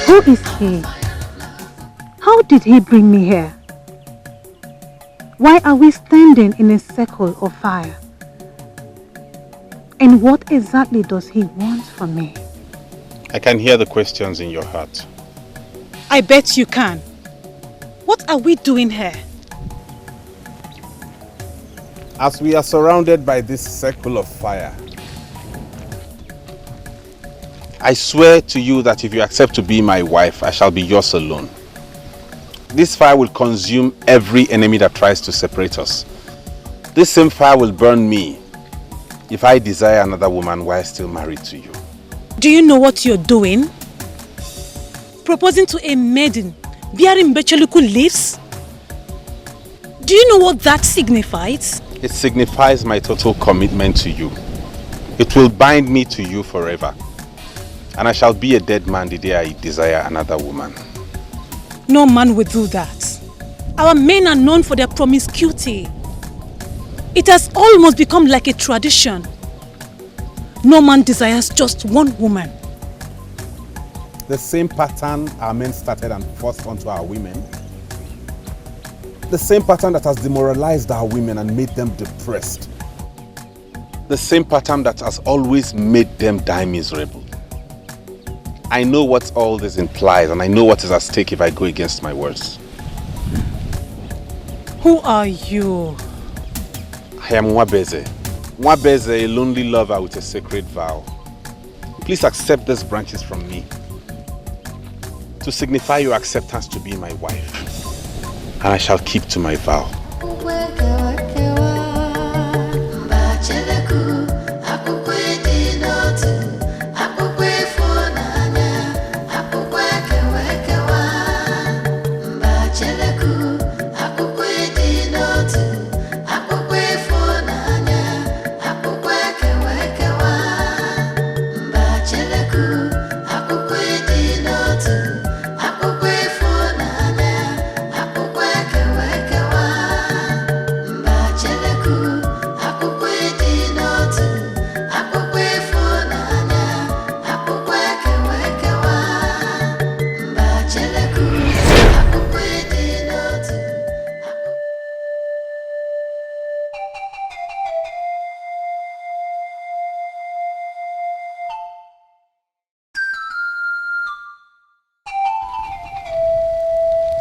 Who is he? How did he bring me here? Why are we standing in a circle of fire? And what exactly does he want from me? I can hear the questions in your heart. I bet you can. What are we doing here? As we are surrounded by this circle of fire, I swear to you that if you accept to be my wife, I shall be yours alone. This fire will consume every enemy that tries to separate us. This same fire will burn me if I desire another woman while still married to you. Do you know what you're doing? Proposing to a maiden bearing Becheluku leaves? Do you know what that signifies? It signifies my total commitment to you. It will bind me to you forever. And I shall be a dead man the day I desire another woman. No man will do that. Our men are known for their promiscuity. It has almost become like a tradition. No man desires just one woman. The same pattern our men started and forced onto our women. The same pattern that has demoralized our women and made them depressed. The same pattern that has always made them die miserable. I know what all this implies and I know what is at stake if I go against my words. Who are you? I am Nwabeze. Nwabeze, a lonely lover with a sacred vow. Please accept these branches from me to signify your acceptance to be my wife, and I shall keep to my vow.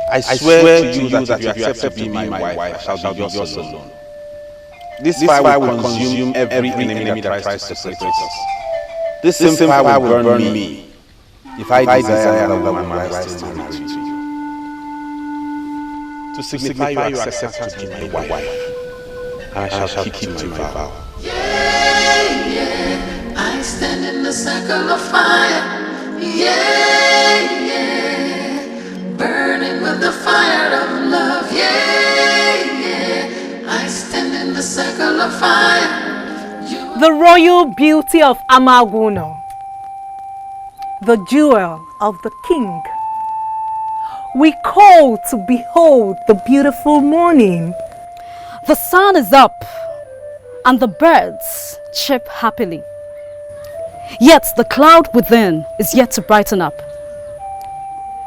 I swear to you that if you accept to be my wife, I shall be yours alone. This fire will consume every enemy that tries to separate us. This same fire will burn me if I desire another woman while still married to you. To signify your acceptance to be my wife, and I shall keep to my vow. Yeah, yeah, I stand in the circle of fire. Yeah, yeah, burning with the fire of love. Yeah, yeah, I stand in the circle of fire. The royal beauty of Amaguno, the jewel of the king. We call to behold the beautiful morning. The sun is up and the birds chirp happily. Yet the cloud within is yet to brighten up.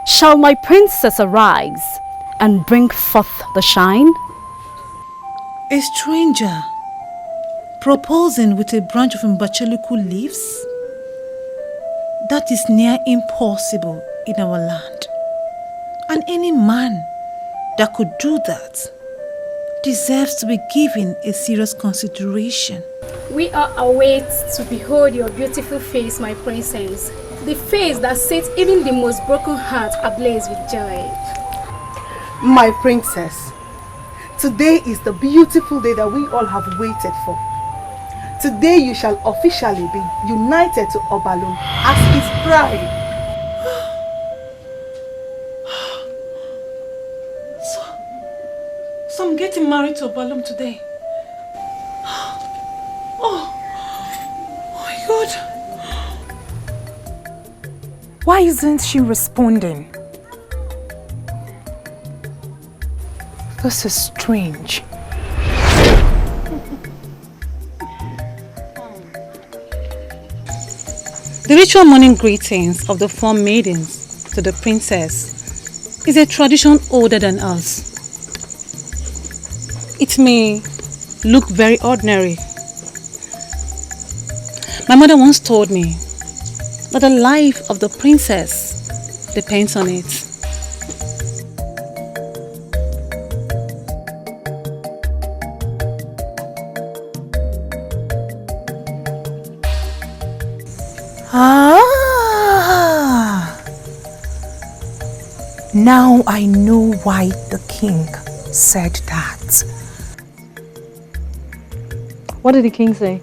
Shall my princess arise and bring forth the shine? A stranger proposing with a branch of Mbacheluku leaves? That is near impossible in our land. And any man that could do that deserves to be given a serious consideration. We are await to behold your beautiful face, my princess. The face that sets even the most broken heart ablaze with joy. My princess, today is the beautiful day that we all have waited for. Today you shall officially be united to Obalum as his bride. So I'm getting married to Obalum today. Oh my God. Why isn't she responding? This is strange. The ritual morning greetings of the 4 maidens to the princess is a tradition older than us. It may look very ordinary. My mother once told me that the life of the princess depends on it. Now I know why the king said that. What did the king say?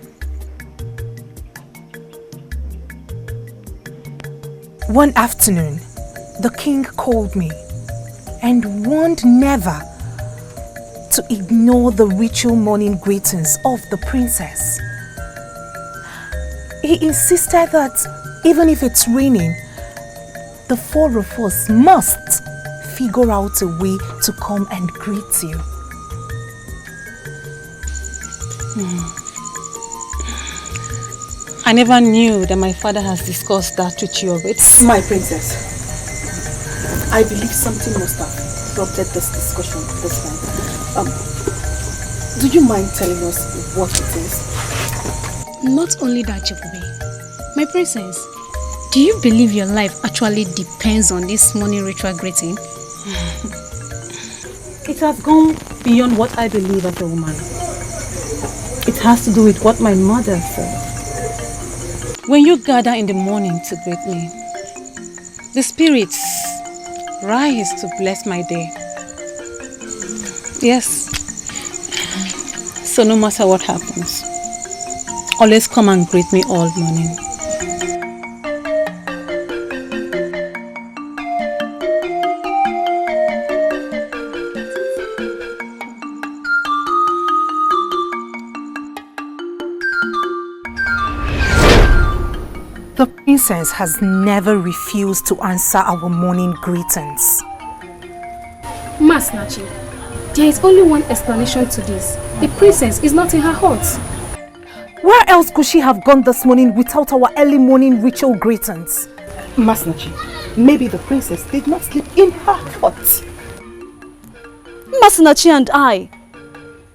One afternoon, the king called me and warned never to ignore the ritual morning greetings of the princess. He insisted that even if it's raining, the 4 of us must figure out a way to come and greet you. I never knew that my father has discussed that with you already. My princess, I believe something must have prompted this discussion this time. Do you mind telling us what it is? Not only that, Zubby. My princess, do you believe your life actually depends on this morning ritual greeting? It has gone beyond what I believe as a woman. It has to do with what my mother said. When you gather in the morning to greet me, the spirits rise to bless my day. Yes. So no matter what happens, always come and greet me all morning. The princess has never refused to answer our morning greetings. Mas Nachi, there is only one explanation to this. The princess is not in her hut. Where else could she have gone this morning without our early morning ritual greetings? Masnachi, maybe the princess did not sleep in her hut. Masinachi and I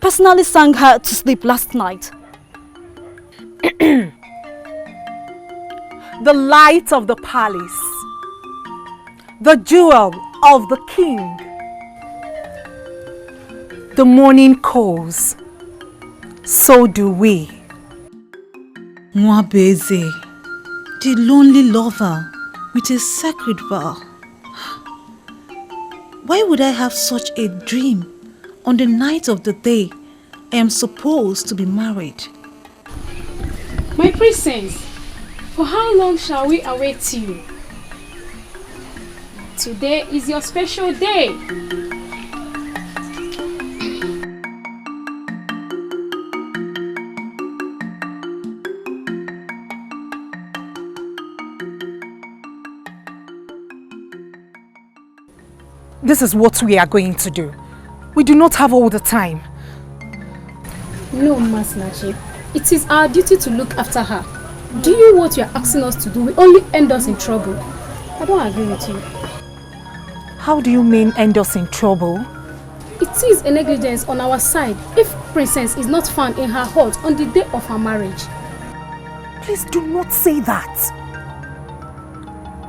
personally sang her to sleep last night. The light of the palace, the jewel of the king, the morning calls, so do we. Mwabeze, the lonely lover with a sacred vow. Why would I have such a dream on the night of the day I am supposed to be married? My princess, for how long shall we await you? Today is your special day. This is what we are going to do. We do not have all the time. No, Masnachi. It is our duty to look after her. Doing what you are asking us to do will only end us in trouble. I don't agree with you. How do you mean end us in trouble? It is a negligence on our side if princess is not found in her hut on the day of her marriage. Please do not say that.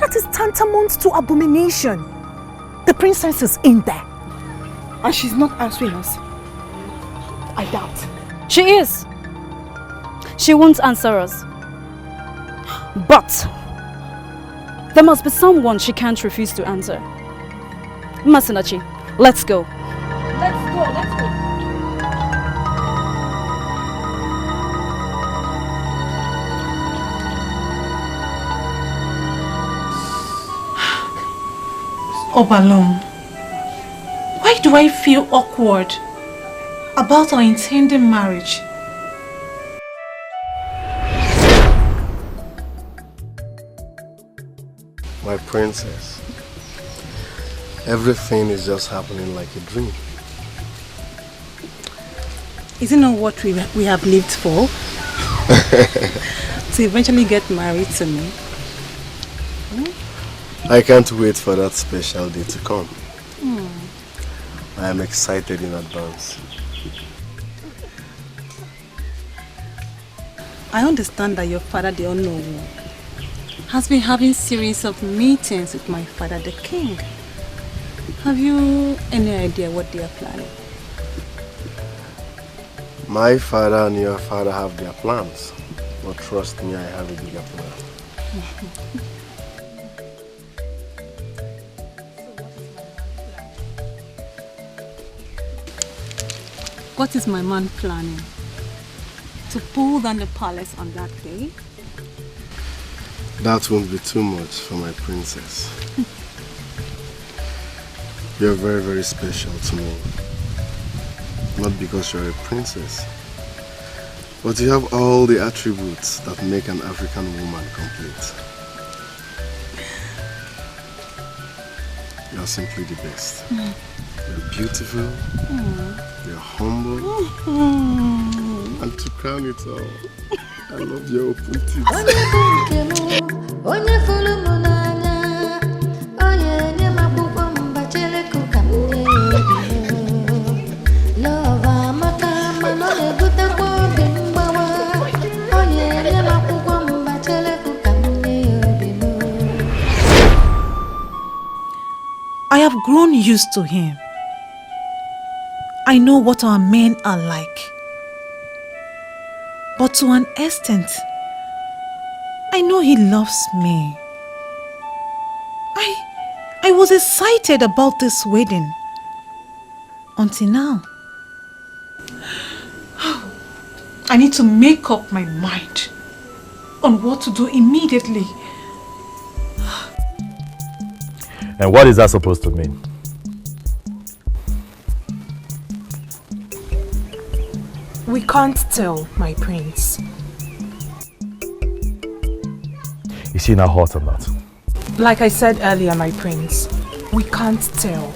That is tantamount to abomination. The princess is in there. And she's not answering us. I doubt. She is. She won't answer us. But there must be someone she can't refuse to answer. Masinachi, let's go. Let's go. Obalum, why do I feel awkward about our intended marriage? My princess, everything is just happening like a dream. Isn't it what we have lived for? To eventually get married to me? I can't wait for that special day to come. I am excited in advance. I understand that your father, the unknown, has been having series of meetings with my father, the king. Have you any idea what they are planning? My father and your father have their plans, but trust me, I have a bigger plan. What is my man planning? To pull down the palace on that day? That won't be too much for my princess. You're very, very special to me. Not because you're a princess, but you have all the attributes that make an African woman complete. You're simply the best. You're beautiful, you're humble, and to crown it all, I love your open teeth. I have grown used to him. I know what our men are like. But to an extent, I know he loves me. I was excited about this wedding until now. I need to make up my mind on what to do immediately. And what is that supposed to mean? We can't tell, my prince. Is she now hot or not? Like I said earlier, my prince, we can't tell.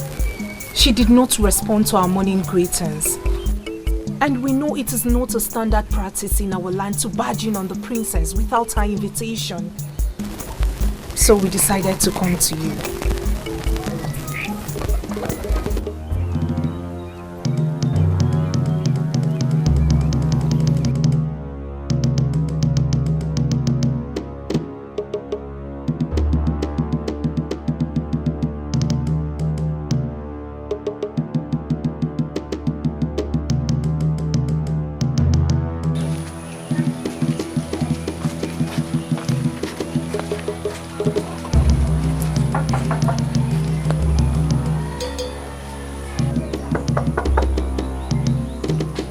She did not respond to our morning greetings. And we know it is not a standard practice in our land to barge in on the princess without her invitation. So we decided to come to you.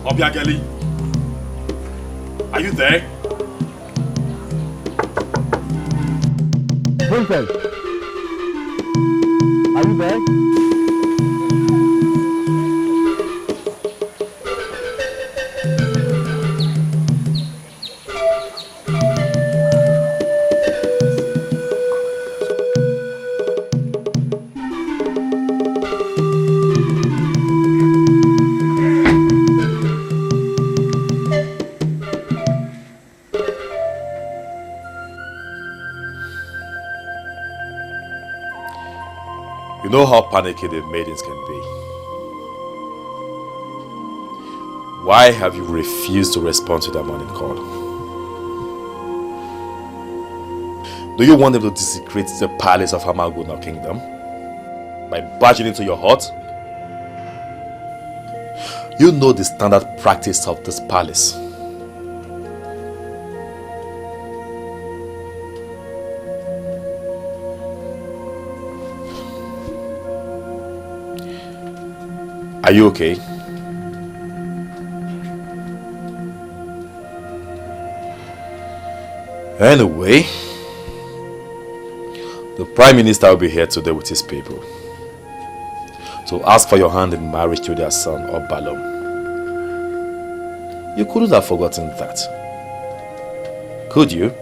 Obiago, are you there? Princess, are you there? You know how panicky the maidens can be. Why have you refused to respond to their morning call? Do you want them to desecrate the palace of Hamaguna Kingdom by barging into your hut? You know the standard practice of this palace. Are you okay? Anyway, the Prime Minister will be here today with his people to ask for your hand in marriage to their son, Obalum. You couldn't have forgotten that, could you?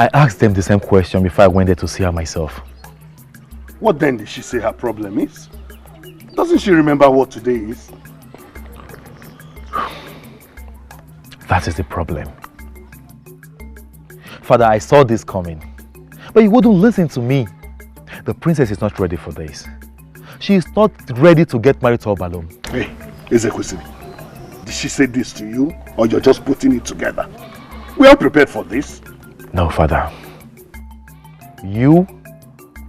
I asked them the same question before I went there to see her myself. What then did she say her problem is? Doesn't she remember what today is? That is the problem. Father, I saw this coming, but you wouldn't listen to me. The princess is not ready for this. She is not ready to get married to Obalum. Hey, Ezekwesili, did she say this to you, or you're just putting it together? We are prepared for this. No, Father. You,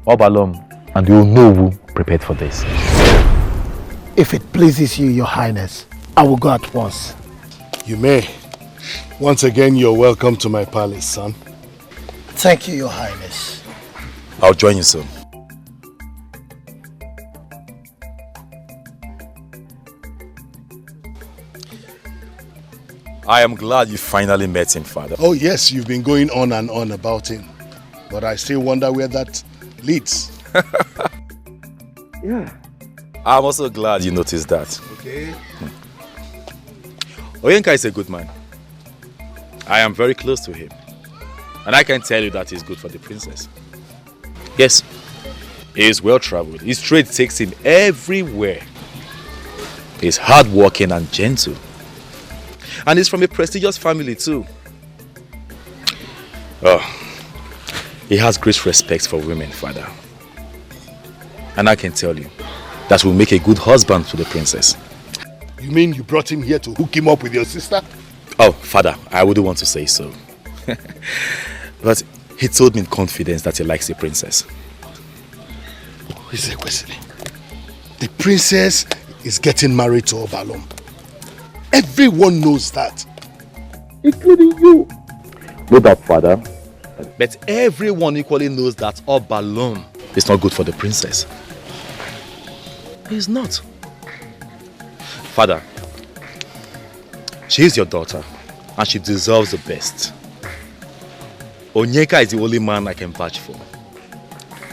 Obalum, and you know who prepared for this. If it pleases you, Your Highness, I will go at once. You may. Once again, you're welcome to my palace, son. Thank you, Your Highness. I'll join you soon. I am glad you finally met him, Father. Oh yes, you've been going on and on about him. But I still wonder where that leads. Yeah. I'm also glad you noticed that. Okay. Oyenka is a good man. I am very close to him. And I can tell you that he's good for the princess. Yes, he is well traveled. His trade takes him everywhere. He's hardworking and gentle. And he's from a prestigious family too. Oh, he has great respect for women, Father. And I can tell you that will make a good husband to the princess. You mean you brought him here to hook him up with your sister? Oh, Father, I wouldn't want to say so. But he told me in confidence that he likes the princess. The princess is getting married to Obalum. Everyone knows that, including you. No doubt, Father. But everyone equally knows that Obalum is not good for the princess. He's not. Father, she is your daughter and she deserves the best. Onyeka is the only man I can vouch for.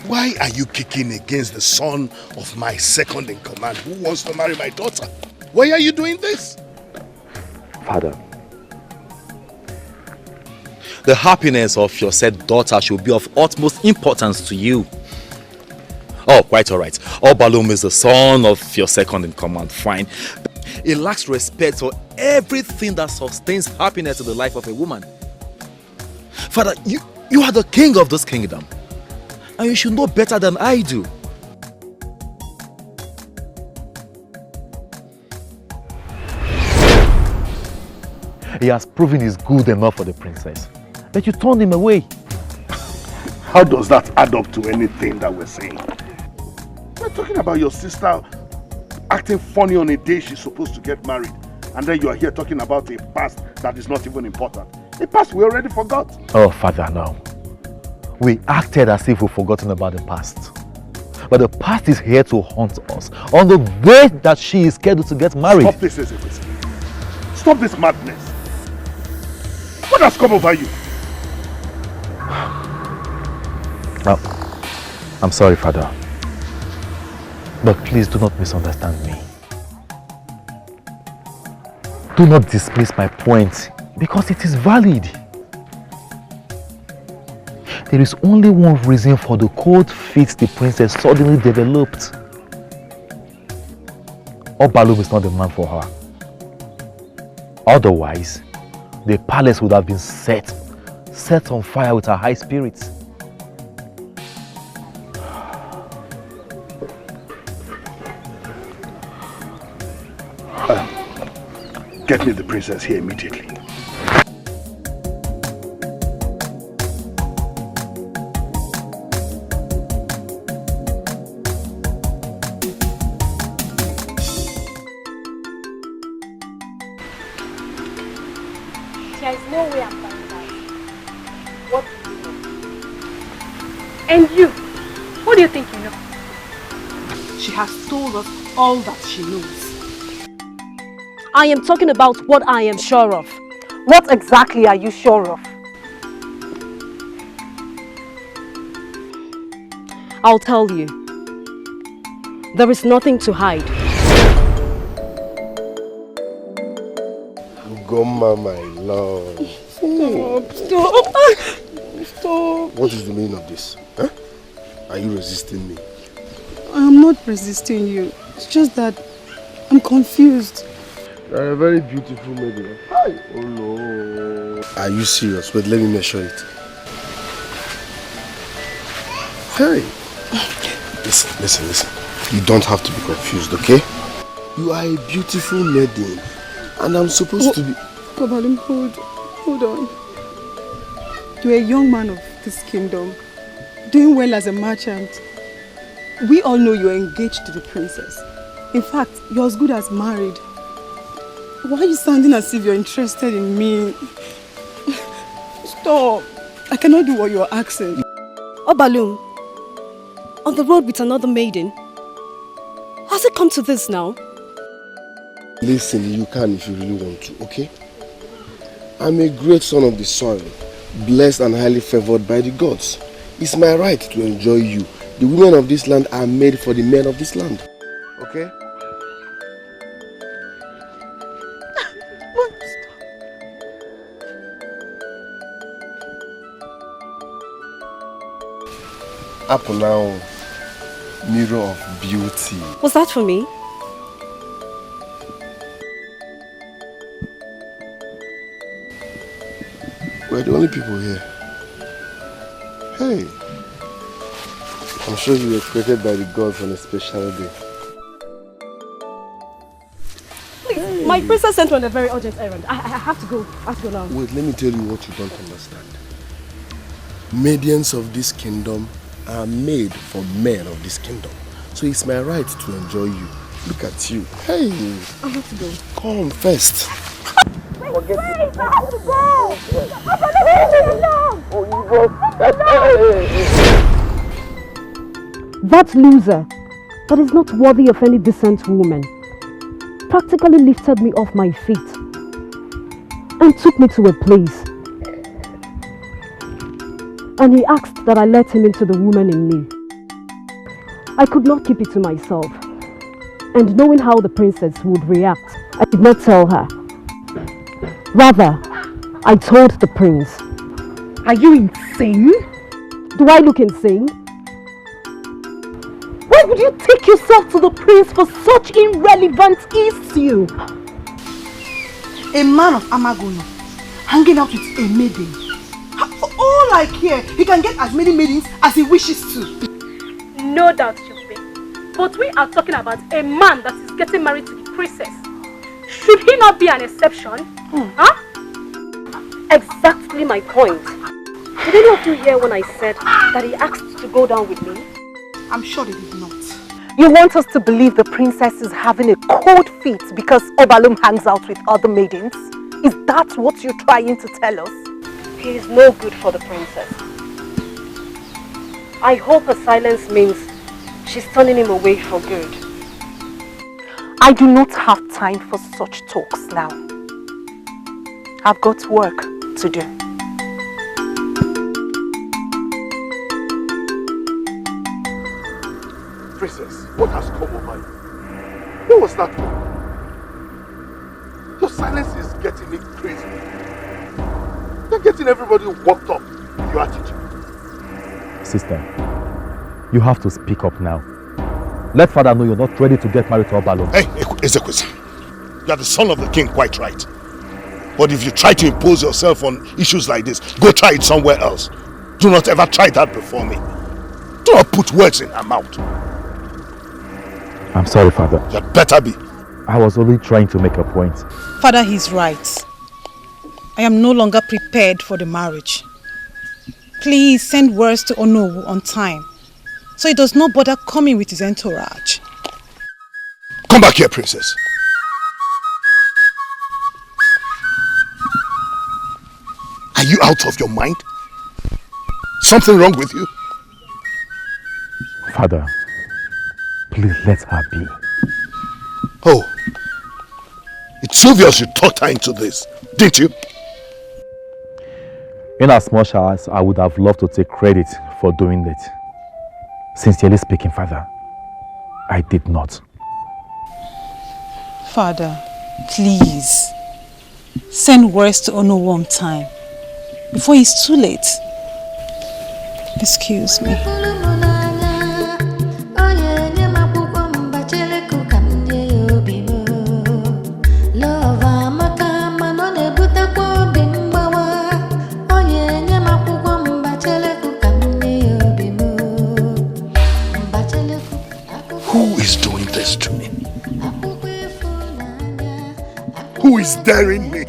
Why are you kicking against the son of my second in command who wants to marry my daughter? Why are you doing this? Father, the happiness of your said daughter should be of utmost importance to you. Oh, quite alright. Obalum is the son of your second in command, fine. He lacks respect for everything that sustains happiness in the life of a woman. Father, you are the king of this kingdom. And you should know better than I do. He has proven he's good enough for the princess. But you turned him away. How does that add up to anything that we're saying? We're talking about your sister acting funny on a day she's supposed to get married. And then you are here talking about a past that is not even important. A past we already forgot. Oh, Father, no. We acted as if we've forgotten about the past. But the past is here to haunt us on the way that she is scheduled to get married. Stop this, Ezekwesili. Stop this madness. What has come over you? Oh, I'm sorry, Father. But please do not misunderstand me. Do not dismiss my point because it is valid. There is only one reason for the cold feet the princess suddenly developed. Obalum is not the man for her. Otherwise, the palace would have been set on fire with her high spirits. Get me the princess here immediately. There is no way I'm going back. What do you know? And you, what do you think you know? She has told us all that she knows. I am talking about what I am sure of. What exactly are you sure of? I'll tell you. There is nothing to hide. Goma, my love. Stop. Stop. What is the meaning of this? Huh? Are you resisting me? I'm not resisting you. It's just that I'm confused. You're a very beautiful maiden. Hi. Oh no. Are you serious? Wait, let me measure it. Hey. Listen. You don't have to be confused, okay? You are a beautiful maiden. And I'm supposed to be... Obalum, hold on. You're a young man of this kingdom, doing well as a merchant. We all know you're engaged to the princess. In fact, you're as good as married. Why are you sounding as if you're interested in me? Stop. I cannot do what you're asking. Obalum, on the road with another maiden. Has it come to this now? Listen, you can if you really want to, okay? I'm a great son of the soil, blessed and highly favored by the gods. It's my right to enjoy you. The women of this land are made for the men of this land. Okay? Apple now, mirror of beauty. Was that for me? We're the only people here. Hey, I'm sure you were created by the gods on a special day. Please, my princess sent on a very urgent errand. I have to go. I have to go now. Wait, let me tell you what you don't understand. Maidens of this kingdom are made for men of this kingdom. So it's my right to enjoy you. Look at you. Hey. I have to go. Come first. Wait, I have to go. That loser, that is not worthy of any decent woman, practically lifted me off my feet and took me to a place. And he asked that I let him into the woman in me. I could not keep it to myself. And knowing how the princess would react, I did not tell her. Rather, I told the prince. Are you insane? Do I look insane? Why would you take yourself to the prince for such irrelevant issue? A man of Amagono, hanging out with a maiden. For all I care, he can get as many maidens as he wishes to. No doubt, Zubby. But we are talking about a man that is getting married to the princess. Should he not be an exception? Huh? Exactly my point. Did any of you hear when I said that he asked to go down with me? I'm sure they did not. You want us to believe the princess is having a cold feet because Obalum hangs out with other maidens? Is that what you're trying to tell us? He is no good for the princess. I hope her silence means she's turning him away for good. I do not have time for such talks now. I've got work to do. Princess, what has come over you? What was that? Your silence is getting me crazy. You're getting everybody worked up with your attitude. Sister, you have to speak up now. Let father know you're not ready to get married to Obalum. Hey, Ezekwesi, you are the son of the king, quite right. But if you try to impose yourself on issues like this, go try it somewhere else. Do not ever try that before me. Do not put words in her mouth. I'm sorry, father. You'd better be. I was only trying to make a point. Father, he's right. I am no longer prepared for the marriage. Please send words to Onowu on time, so he does not bother coming with his entourage. Come back here, princess. Are you out of your mind? Something wrong with you? Father, please let her be. Oh, it's obvious you talked her into this, didn't you? In as much as I would have loved to take credit for doing it, sincerely speaking, Father, I did not. Father, please, send words to Onowu on time, before it's too late. Excuse me. Who is doing this to me? Who is daring me?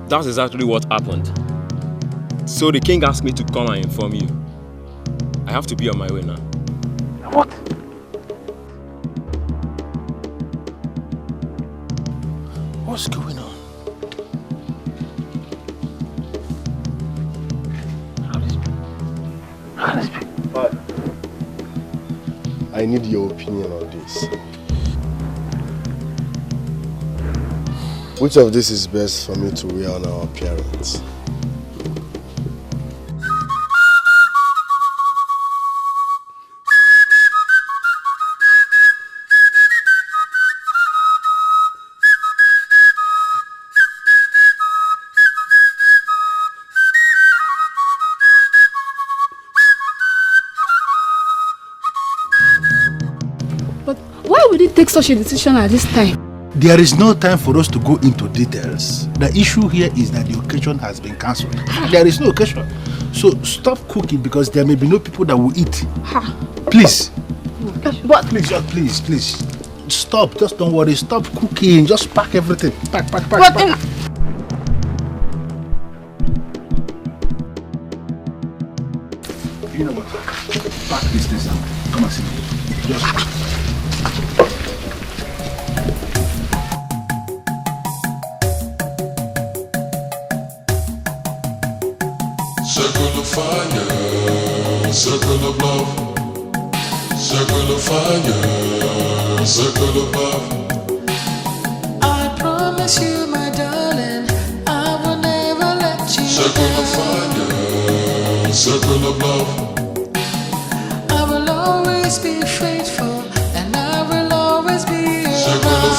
That's exactly what happened. So the king asked me to come and inform you. I have to be on my way now. What? What's going on? Father, I need your opinion on this. Which of this is best for me to wear on our appearance? But why would he take such a decision at this time? There is no time for us to go into details. The issue here is that the occasion has been cancelled. There is no occasion. So stop cooking because there may be no people that will eat. Please. But Please. Stop. Just don't worry. Stop cooking. Just pack everything. Pack. You know what? Pack this thing out. Come and sit. Just pack. Circle of fire, circle of love. Circle of fire, circle of love. I promise you, my darling, I will never let you Circle of fire, circle of love. I will always be faithful, and I will always be Circle of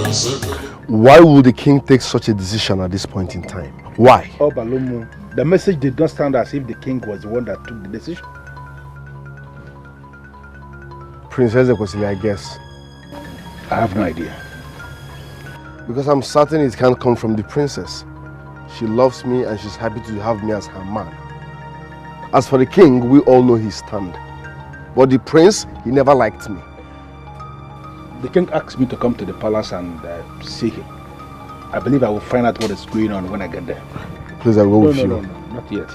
fire, circle. Why would the king take such a decision at this point in time? Why? Obalum, the message did not sound as if the king was the one that took the decision. Princess Ekosili, I guess. I have no idea. Because I'm certain it can't come from the princess. She loves me and she's happy to have me as her man. As for the king, we all know his stand. But the prince, he never liked me. The king asked me to come to the palace and see him. I believe I will find out what is going on when I get there. Please, I'll go with you. No, not yet.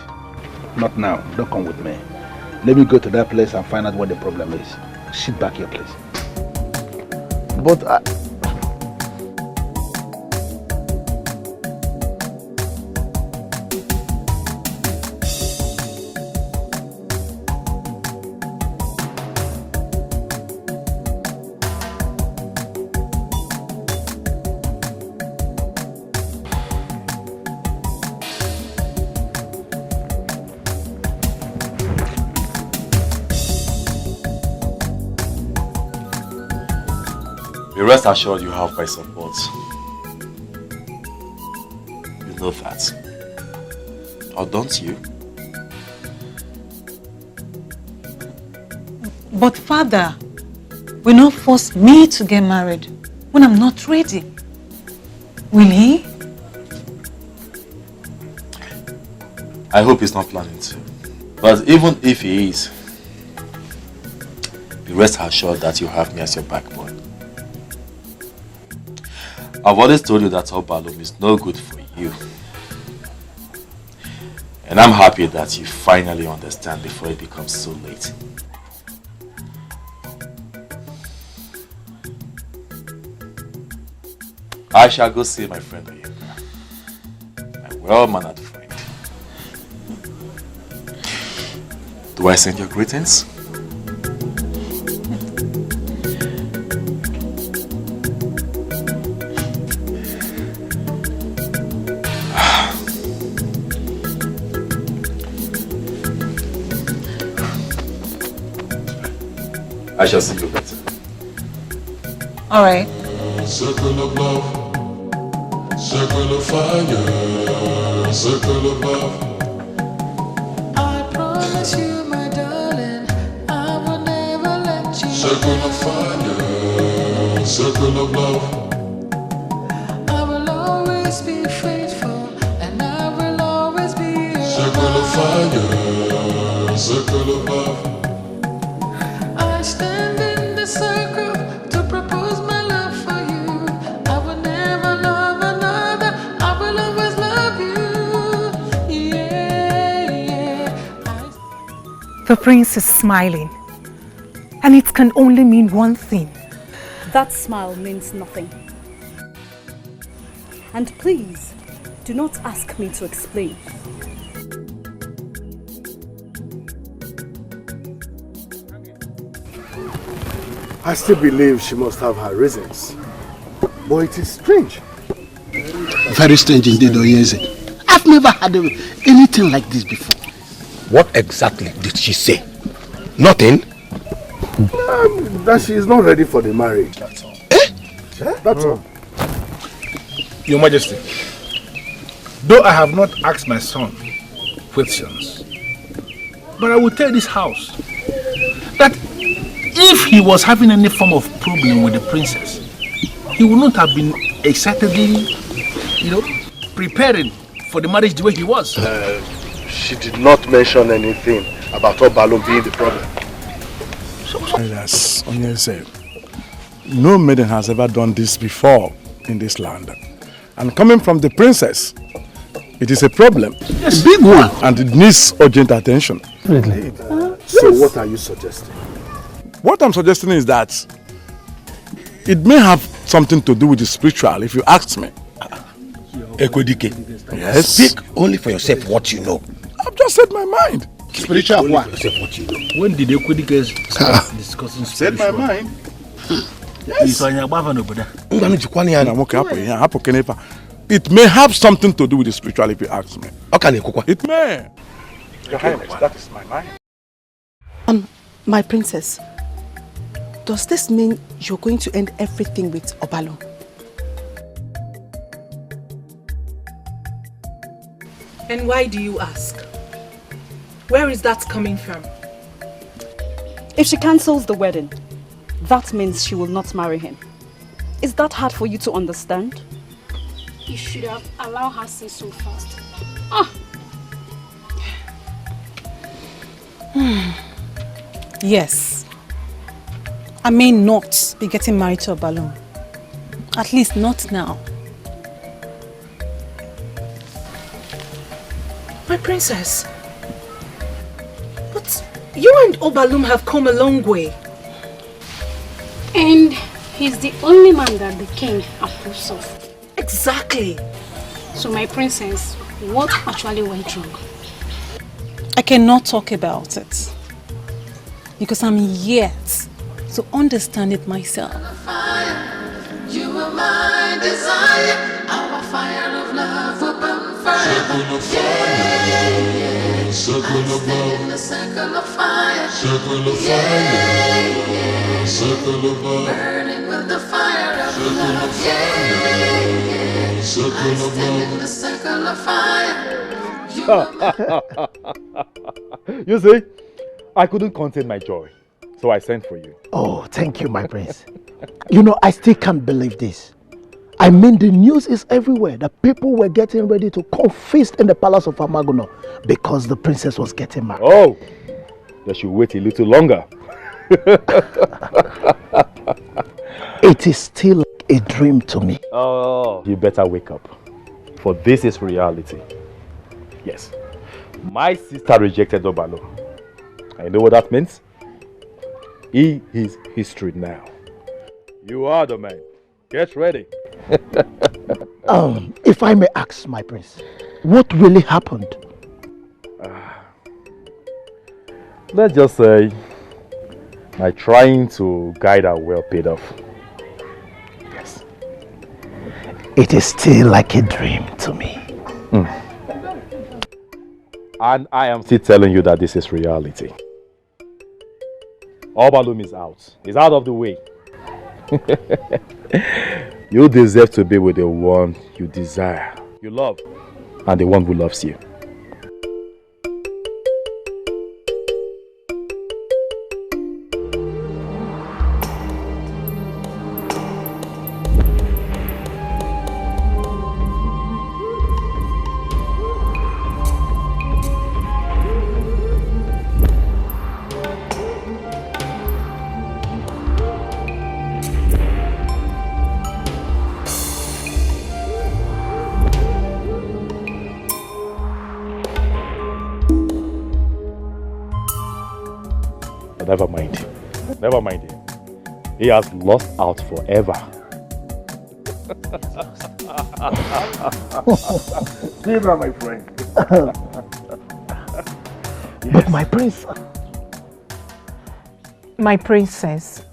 Not now. Don't come with me. Let me go to that place and find out what the problem is. Sit back here, please. But Rest assured you have my support. You know that. Or don't you? But father will not force me to get married when I'm not ready. Will he? I hope he's not planning to. But even if he is, rest assured that you have me as your backbone. I've always told you that Obalum is no good for you. And I'm happy that you finally understand before it becomes so late. I shall go see my friend Oyeka, my well-mannered friend. Do I send your greetings? I shall see you later. All right. Circle of love, circle of fire, circle of love. I promise you, my darling, I will never let you. Circle of fire, circle of love. I will always be faithful, and I will always be. Circle of fire, circle of love. I stand in the circle to propose my love for you. I will never love another. I will always love you. Yeah, yeah. The prince is smiling. And it can only mean one thing. That smile means nothing. And please, do not ask me to explain. I still believe she must have her reasons. But it is strange. Very strange indeed, Oyeze. I've never had anything like this before. What exactly did she say? Nothing? That she is not ready for the marriage. That's all. That's all. Your Majesty, though I have not asked my son questions, but I will tell this house that if he was having any form of problem with the princess, he would not have been excitedly, preparing for the marriage the way he was. She did not mention anything about Obalum being the problem. As Onye said, no maiden has ever done this before in this land. And coming from the princess, it is a problem. Yes, big one. And it needs urgent attention. So what are you suggesting? What I'm suggesting is that it may have something to do with the spiritual, if you ask me. Ekwedike. Yes. Speak only for yourself what you know. I've just said my mind. Spiritual what? What you know. When did Ekwedike start discussing spiritual? Said my mind. Yes. It may have something to do with the spiritual, if you ask me. It may. Your Highness, that is my mind. My princess, does this mean you're going to end everything with Obalum? And why do you ask? Where is that coming from? If she cancels the wedding, that means she will not marry him. Is that hard for you to understand? You should have allowed her say so first. Yes. I may not be getting married to Obalum. At least not now. My princess. But you and Obalum have come a long way. And he's the only man that the king approves of. Exactly. So my princess, what actually went wrong? I cannot talk about it. Because I'm yet to understand it myself. You are my desire, our fire of love will burn forever. Circle of love, in the circle of fire, circle of fire, circle of love, burning with with the fire of love. I stand in the circle of fire. You see, I couldn't contain my joy, so I sent for you. Oh, thank you, my prince. You know, I still can't believe this. I mean, the news is everywhere that people were getting ready to feast in the palace of Amaguno because the princess was getting married. Oh, they should wait a little longer. It is still like a dream to me. Oh, you better wake up, for this is reality. Yes, my sister rejected Obalum. I know what that means. He is history now. You are the man. Get ready. If I may ask, my prince, what really happened? Let's just say my trying to guide her well paid off. Yes. It is still like a dream to me. And I am still telling you that this is reality. Obalum is out. He's out of the way. You deserve to be with the one you desire, you love, and the one who loves you. Never mind. Never mind him. He has lost out forever. See that, my friend. But my prince, my princess,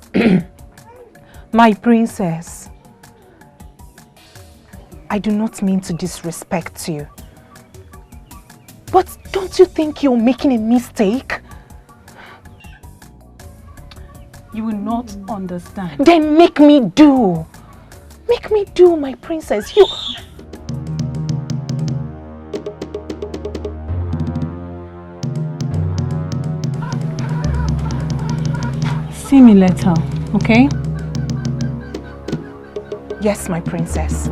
my princess, I do not mean to disrespect you. But don't you think you're making a mistake? You will not understand. Then make me do. Make me do, my princess. You... See me later, okay? Yes, my princess.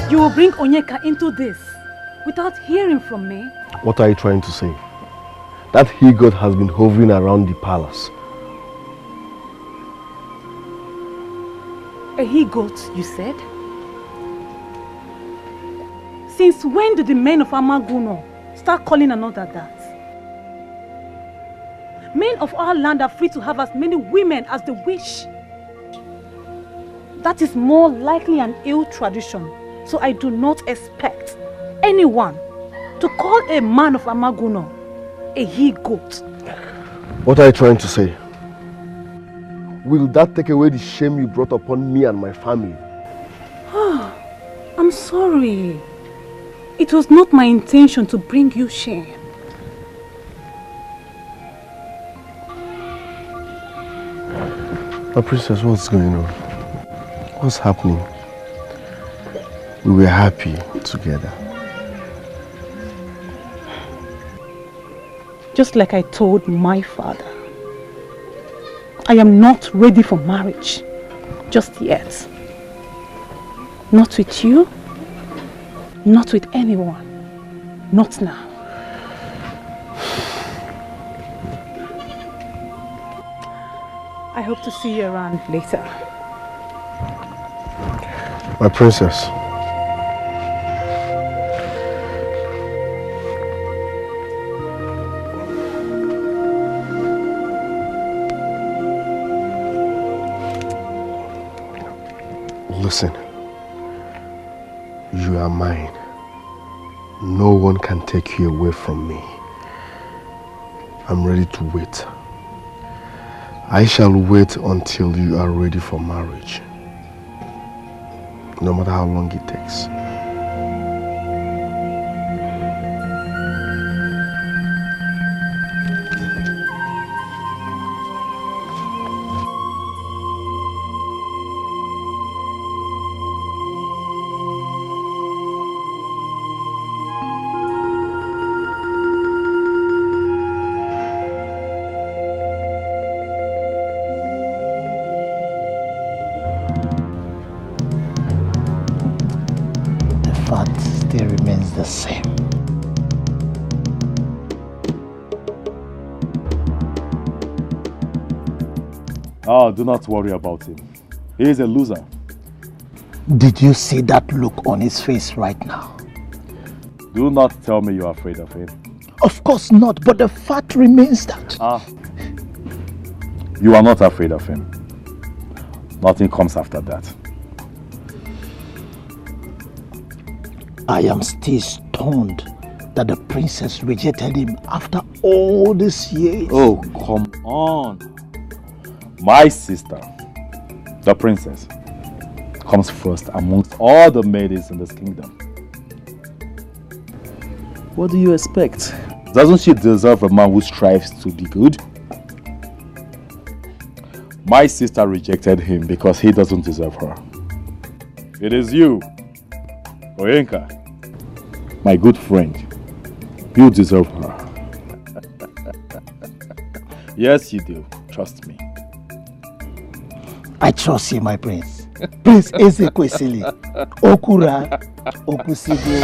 You will bring Onyeka into this without hearing from me. What are you trying to say? That he-goat has been hovering around the palace. A he-goat, you said? Since when did the men of Amaguno start calling another that? Men of our land are free to have as many women as they wish. That is more likely an ill tradition, so I do not expect anyone to call a man of Amaguno a he-goat. What are you trying to say? Will that take away the shame you brought upon me and my family? I'm sorry. It was not my intention to bring you shame. My princess, what's going on? What's happening? We were happy together. Just like I told my father, I am not ready for marriage just yet. Not with you, not with anyone, not now. I hope to see you around later. My princess. Listen, you are mine. No one can take you away from me. I'm ready to wait. I shall wait until you are ready for marriage, no matter how long it takes. The same. Oh, do not worry about him. He is a loser. Did you see that look on his face right now? Do not tell me you are afraid of him. Of course not, but the fact remains that... You are not afraid of him. Nothing comes after that. I am still stunned that the princess rejected him after all these years. Oh, come on. My sister, the princess, comes first amongst all the maidens in this kingdom. What do you expect? Doesn't she deserve a man who strives to be good? My sister rejected him because he doesn't deserve her. It is you, Oyenka, my good friend. You deserve her. Yes, you do. Trust me. I trust you, my prince. Prince Ezekwesili, Okura, Okusigo.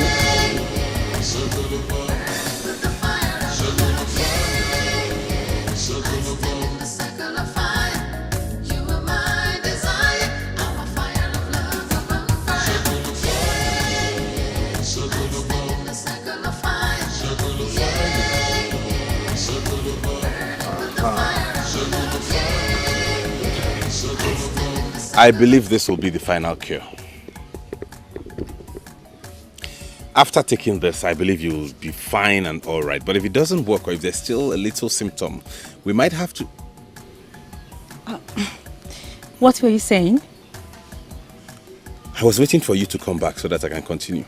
I believe this will be the final cure. After taking this, I believe you'll be fine and all right. But if it doesn't work, or if there's still a little symptom, we might have to... What were you saying? I was waiting for you to come back so that I can continue.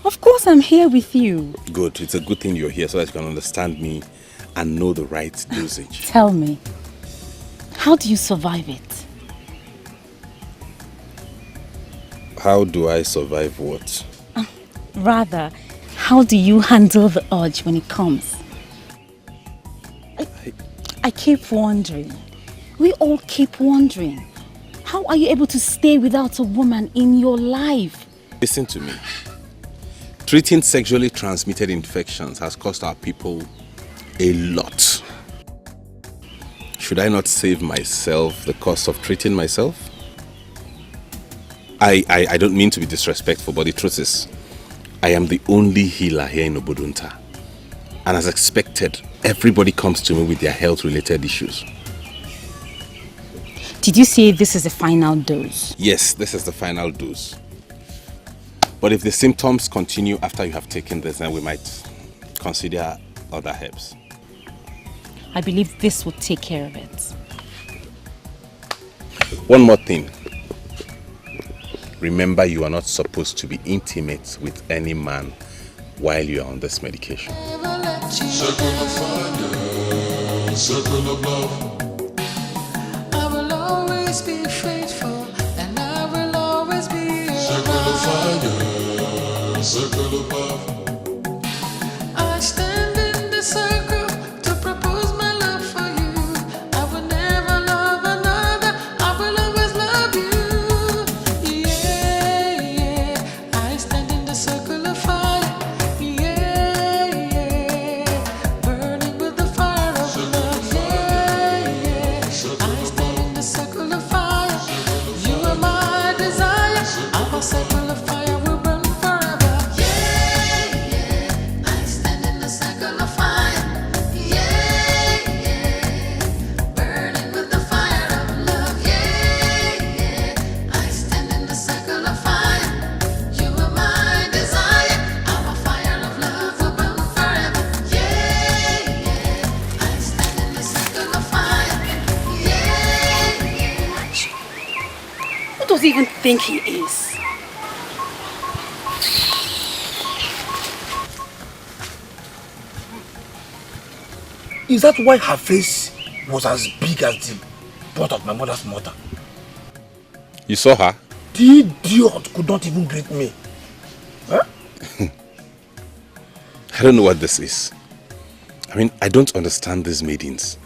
Of course I'm here with you. Good. It's a good thing you're here so that you can understand me and know the right dosage. Tell me, how do you survive it? How do I survive what? Rather, how do you handle the urge when it comes? I keep wondering. We all keep wondering. How are you able to stay without a woman in your life? Listen to me. Treating sexually transmitted infections has cost our people a lot. Should I not save myself the cost of treating myself? I don't mean to be disrespectful, but the truth is, I am the only healer here in Obodunta. And as expected, everybody comes to me with their health-related issues. Did you say this is the final dose? Yes, this is the final dose. But if the symptoms continue after you have taken this, then we might consider other herbs. I believe this will take care of it. One more thing. Remember, you are not supposed to be intimate with any man while you are on this medication. Circle of fire, circle of love. I will always be faithful, and I will always be circle of fire, circle of love. I stand in the circle to propose my love for you. I will never love another. I will always love you. I stand in the circle of fire. Burning with the fire of love. I stand in the circle of fire. You are my desire. Our circle of fire will burn forever. think he is? Is that why her face was as big as the butt of my mother's mother? You saw her? The idiot could not even greet me. Huh? I don't know what this is. I mean, I don't understand these maidens.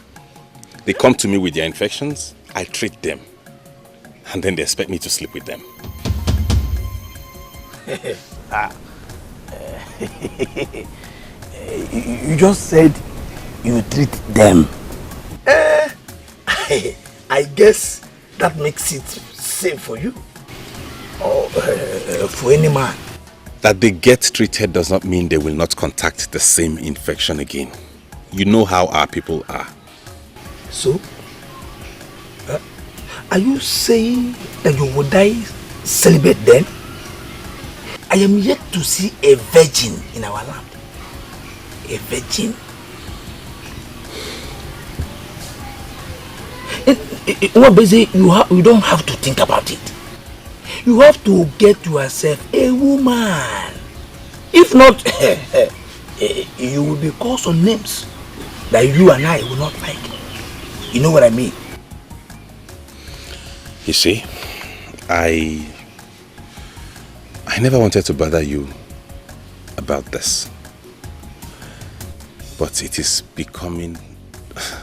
They come to me with their infections, I treat them, and then they expect me to sleep with them. You just said you treat them. I guess that makes it safe for you. Or for any man. That they get treated does not mean they will not contact the same infection again. You know how our people are. So, are you saying that you will die celibate then? I am yet to see a virgin in our land. A virgin? You don't have to think about it. You have to get yourself a woman. If not, you will be called some names that you and I will not like. You know what I mean? You see, I never wanted to bother you about this. But it is becoming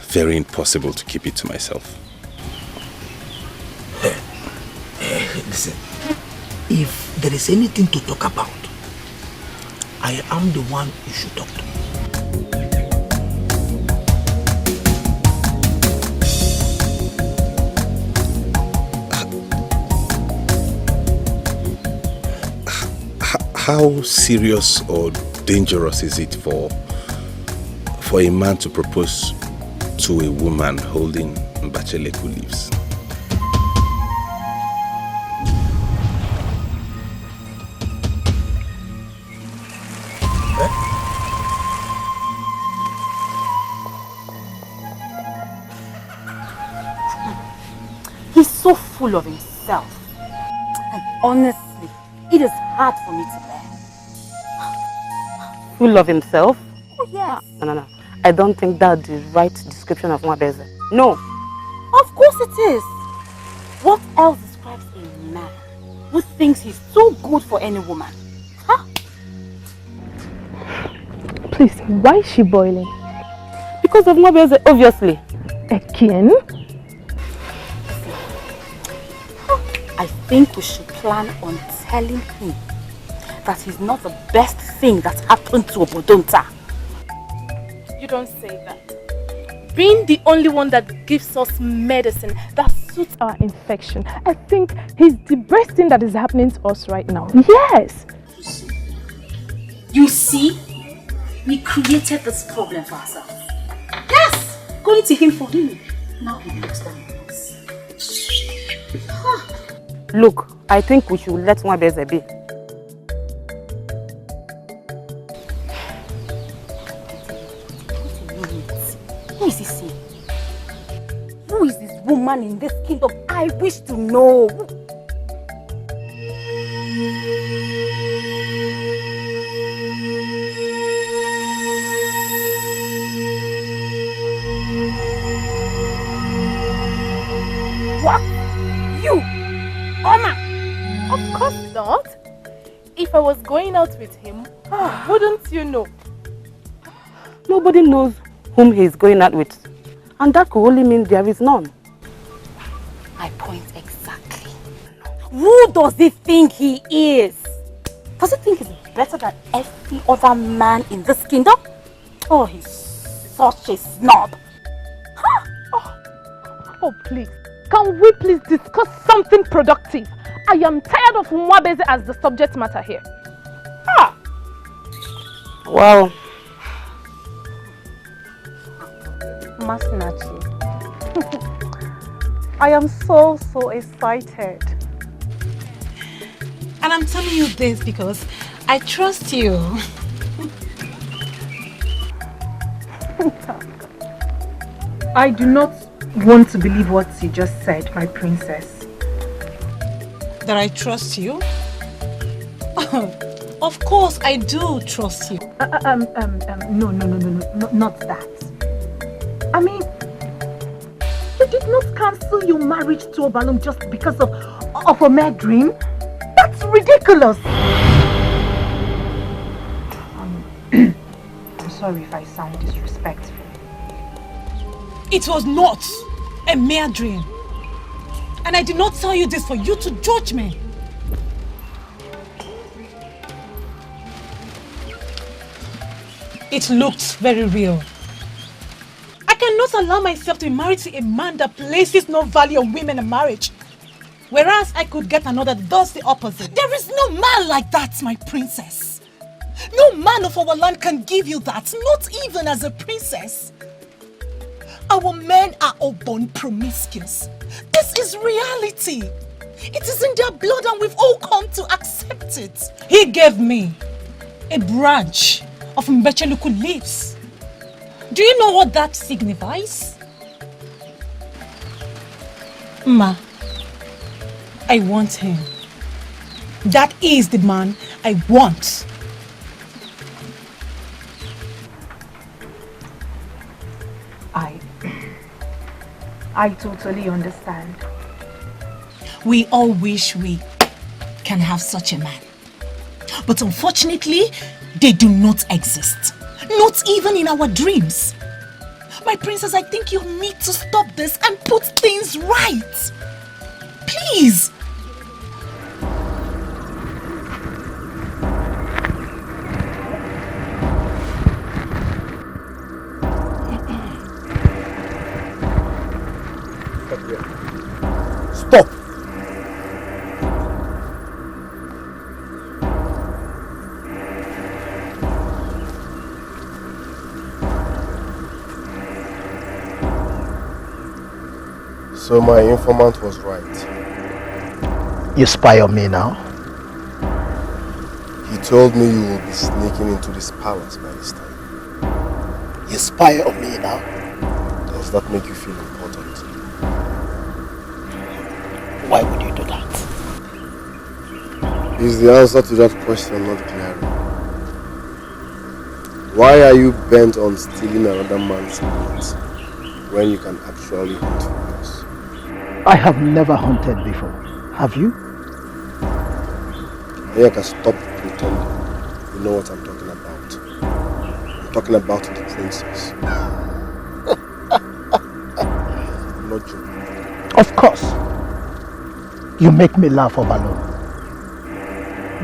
very impossible to keep it to myself. Listen, if there is anything to talk about, I am the one you should talk to. How serious or dangerous is it for a man to propose to a woman holding bacheleku leaves? He's so full of himself. And honestly, it is hard for me to bear. Full of himself? Oh, yes. No. I don't think that's the right description of Mwabeze. No. Of course it is. What else describes a man who thinks he's too good for any woman? Huh? Please, why is she boiling? Because of Mwabeze, obviously. Again? I think we should plan on telling him that he's not the best thing that happened to Obodonta. You don't say that. Being the only one that gives us medicine that suits our infection, I think he's the best thing that is happening to us right now. Yes. You see? We created this problem for ourselves. Yes! Going to him for him. Now he understands us. Look, I think we should let Mwabeze be. Who is this here? Who is this woman in this kingdom? I wish to know. What? You? Oma? Of course not. If I was going out with him, wouldn't you know? Nobody knows whom he is going out with. And that could only mean there is none. My point exactly. Who does he think he is? Does he think he's better than every other man in this kingdom? Oh, he's such a snob. Huh? Oh, please. Can we please discuss something productive? I am tired of Mwabeze as the subject matter here. Well, Masinachi, I am so excited. And I'm telling you this because I trust you. I do not want to believe what you just said, my princess. That I trust you? Of course I do trust you. No, not that. I mean, you did not cancel your marriage to Obalum just because of a mere dream? That's ridiculous. I'm sorry if I sound disrespectful. It was not a mere dream. And I did not tell you this for you to judge me. It looked very real. I cannot allow myself to be married to a man that places no value on women in marriage. Whereas I could get another that does the opposite. There is no man like that, my princess. No man of our land can give you that, not even as a princess. Our men are all born promiscuous. This is reality. It is in their blood and we've all come to accept it. He gave me a branch of Mbecheluku leaves. Do you know what that signifies? Ma, I want him. That is the man I want. I totally understand. We all wish we can have such a man. But unfortunately, they do not exist. Not even in our dreams. My princess, I think you need to stop this and put things right. Please. Stop! So my informant was right. You spy on me now? He told me you will be sneaking into this palace by this time. You spy on me now? Does that make you feel important? Why would you do that? Is the answer to that question not clear? Why are you bent on stealing another man's meat when you can actually hunt for yours? I have never hunted before. Have you? You can stop pretending. You know what I'm talking about. I'm talking about the princess. I'm not joking. Of course. You make me laugh, Obalum.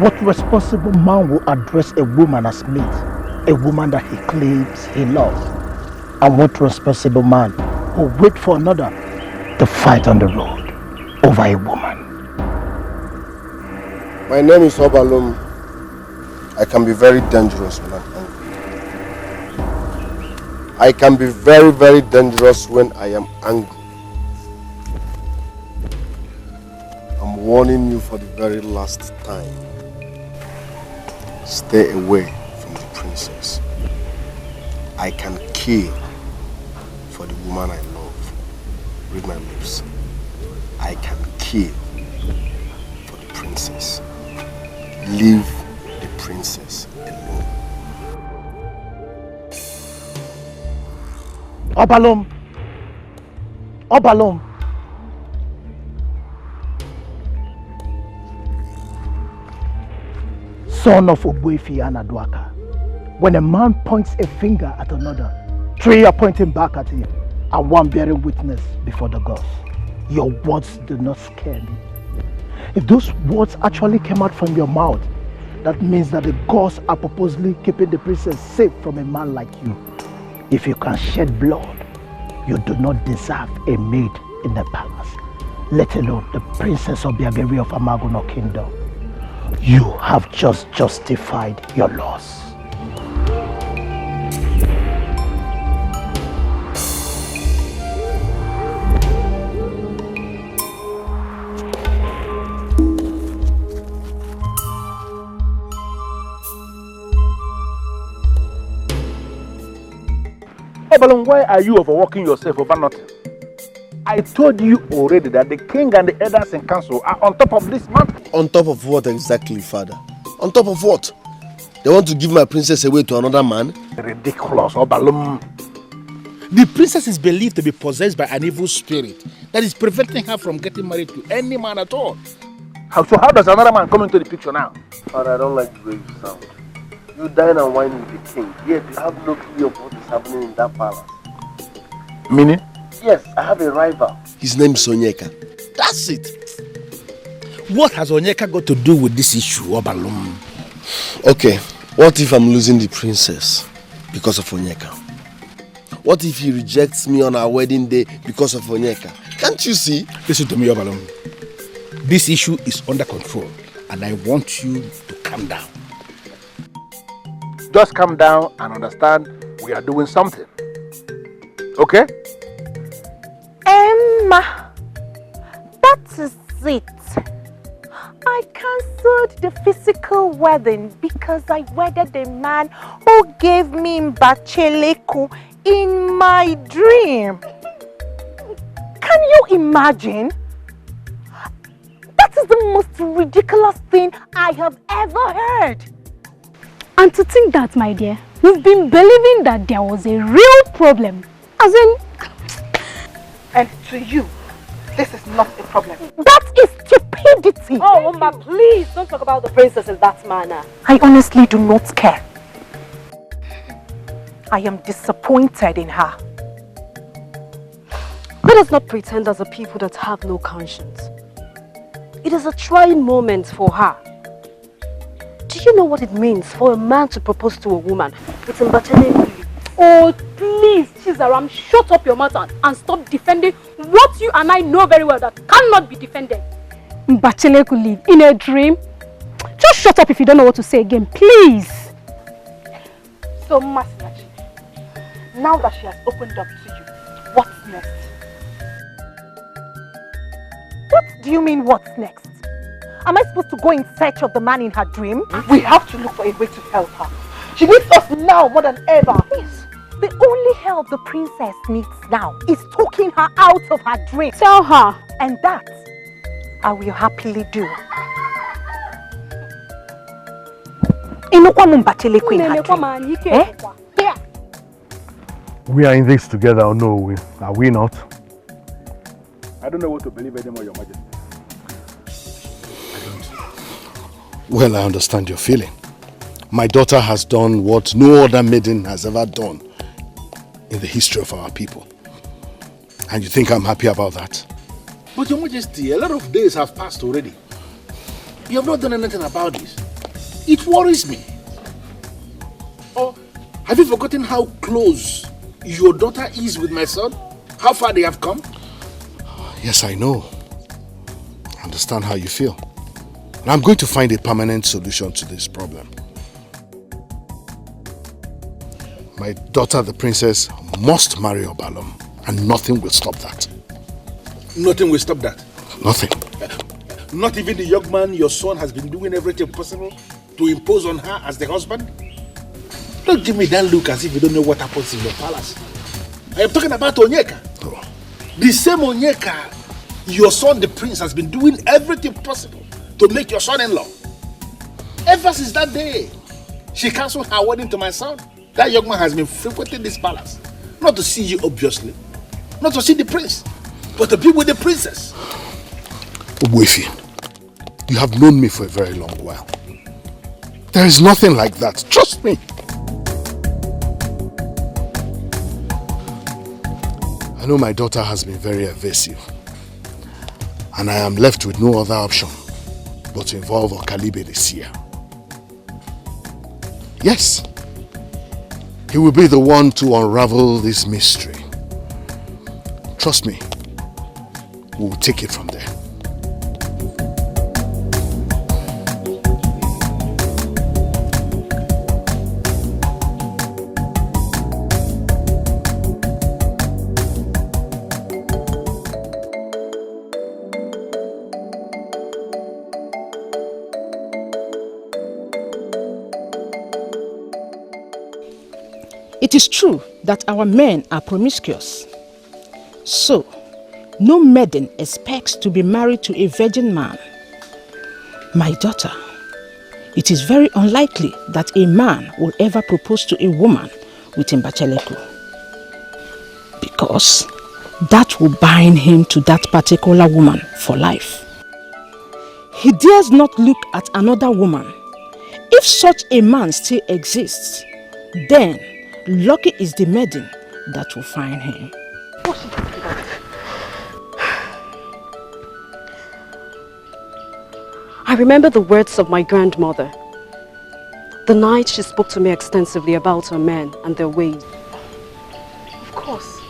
What responsible man will address a woman as meat? A woman that he claims he loves? And what responsible man will wait for another to fight on the road over a woman? My name is Obalum. I can be very dangerous when I'm angry. I can be very, very dangerous when I am angry. I'm warning you for the very last time. Stay away from the princess. I can kill for the woman I love. Read my lips. I can kill for the princess. Leave the princess alone. Obalum! Obalum! Son of Obuefi and Aduaka, when a man points a finger at another, three are pointing back at him, and one bearing witness before the gods. Your words do not scare me. If those words actually came out from your mouth, that means that the gods are purposely keeping the princess safe from a man like you. If you can shed blood, you do not deserve a maid in the palace, let alone the Princess Obiago of Amagono Kingdom. You have just justified your loss. Obalum, why are you overworking yourself over nothing? I told you already that the king and the elders in council are on top of this matter. On top of what exactly, father? On top of what? They want to give my princess away to another man? Ridiculous, Obalum. The princess is believed to be possessed by an evil spirit that is preventing her from getting married to any man at all. So how does another man come into the picture now? Father, I don't like the way you sound. You dine and wine with the king, yet you have no clue of what is happening in that palace. Meaning? Yes, I have a rival. His name is Onyeka. That's it. What has Onyeka got to do with this issue, Obalum? Okay, what if I'm losing the princess because of Onyeka? What if he rejects me on our wedding day because of Onyeka? Can't you see? Listen to me, Obalum. This issue is under control, and I want you to calm down. Just calm down and understand we are doing something. Okay? Emma, that is it. I cancelled the physical wedding because I wedded a man who gave me Mbacheleku in my dream. Can you imagine? That is the most ridiculous thing I have ever heard. And to think that, my dear, we've been believing that there was a real problem. As in... And to you, this is not a problem. That is stupidity. Oh, Oma, please don't talk about the princess in that manner. I honestly do not care. I am disappointed in her. Let us not pretend as a people that have no conscience. It is a trying moment for her. Do you know what it means for a man to propose to a woman with Mbacheleku? Oh, please, Chizaram, shut up your mouth and stop defending what you and I know very well that cannot be defended. Mbacheleku live in a dream? Just shut up if you don't know what to say again, please. So, Masinachi, now that she has opened up to you, what's next? What do you mean, what's next? Am I supposed to go in search of the man in her dream? We have to look for a way to help her. She needs us now more than ever. Yes. The only help the princess needs now is talking her out of her dream. Tell her. And that I will happily do. We are in this together, or no? Are we not? I don't know what to believe anymore, Your Majesty. Well, I understand your feeling. My daughter has done what no other maiden has ever done in the history of our people. And you think I'm happy about that? But Your Majesty, a lot of days have passed already. You have not done anything about this. It worries me. Or have you forgotten how close your daughter is with my son? How far they have come? Yes, I know. I understand how you feel. And I'm going to find a permanent solution to this problem. My daughter, the princess, must marry Obalum, and nothing will stop that. Nothing will stop that? Nothing. Not even the young man, your son, has been doing everything possible to impose on her as the husband? Don't give me that look as if you don't know what happens in your palace. I am talking about Onyeka. Oh. The same Onyeka, your son, the prince, has been doing everything possible to make your son-in-law. Ever since that day, she cancelled her wedding to my son. That young man has been frequenting this palace. Not to see you, obviously. Not to see the prince, but to be with the princess. Obuefi, you have known me for a very long while. There is nothing like that. Trust me. I know my daughter has been very evasive. And I am left with no other option but to involve Okalibe the seer. Yes, he will be the one to unravel this mystery. Trust me, we will take it from there. It is true that our men are promiscuous. So, No maiden expects to be married to a virgin man. My daughter, it is very unlikely that a man will ever propose to a woman with Mbacheleku, because that will bind him to that particular woman for life. He dares not look at another woman. If such a man still exists, then lucky is the maiden that will find him. I remember the words of my grandmother. The night she spoke to me extensively about her men and their ways. Of course.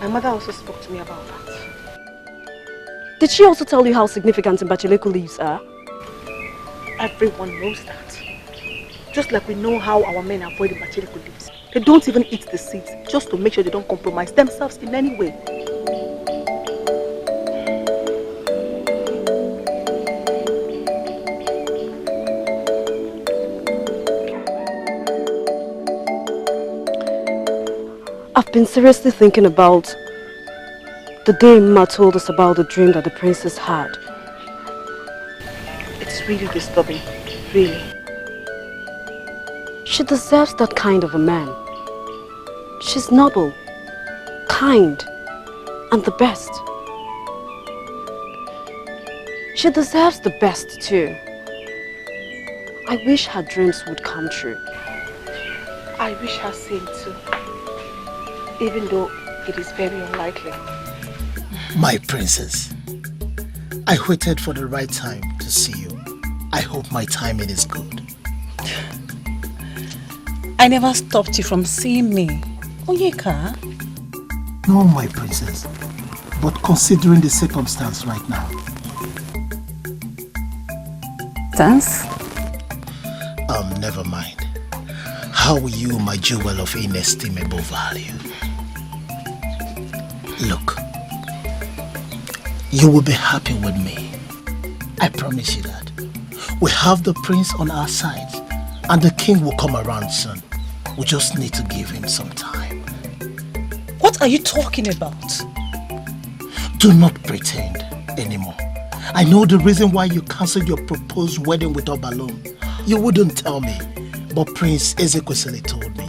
My mother also spoke to me about that. Did she also tell you how significant Mbacheleku leaves are? Everyone knows that. Just like we know how our men avoid Mbacheleku leaves. They don't even eat the seeds, just to make sure they don't compromise themselves in any way. I've been seriously thinking about the day Ma told us about the dream that the princess had. It's really disturbing, really. She deserves that kind of a man. She's noble, kind, and the best. She deserves the best too. I wish her dreams would come true. I wish her same too. Even though it is very unlikely. My princess, I waited for the right time to see you. I hope my timing is good. I never stopped you from seeing me. Onyeka? No, my princess. But considering the circumstance right now. Dance? Never mind. How are you, my jewel of inestimable value? Look, you will be happy with me. I promise you that. We have the prince on our side, and the king will come around soon. We just need to give him some time. What are you talking about? Do not pretend anymore. I know the reason why you cancelled your proposed wedding with Obalum. You wouldn't tell me, but Prince Ezekwesili told me.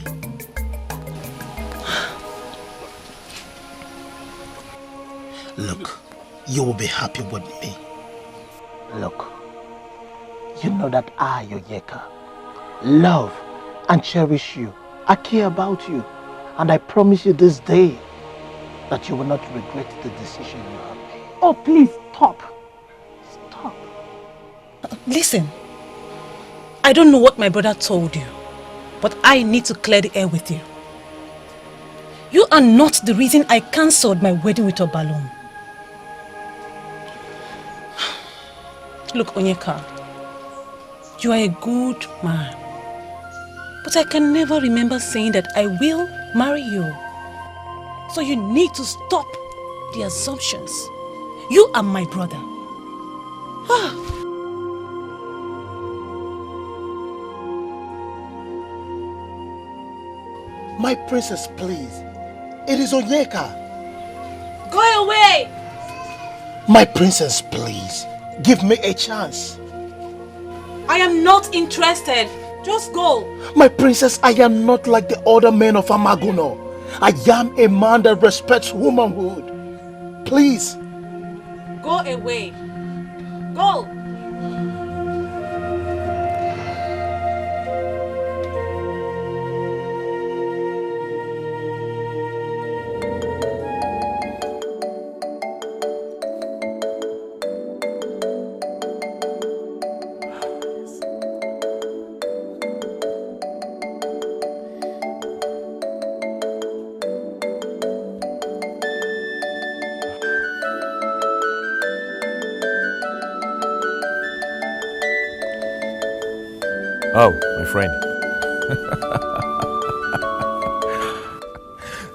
Look, you will be happy with me. Look, you know that I, Onyeka, love and cherish you. I care about you. And I promise you this day that you will not regret the decision you have made. Oh, please, stop. Stop. Listen, I don't know what my brother told you, but I need to clear the air with you. You are not the reason I cancelled my wedding with Obalum. Look, Onyeka, you are a good man, but I can never remember saying that I will marry you. So you need to stop the assumptions. You are my brother. My princess, please. It is Onyeka. Go away! My princess, please. Give me a chance. I am not interested. Just go. My princess, I am not like the other men of Amaguno. I am a man that respects womanhood. Please. Go away. Go. Oh, my friend.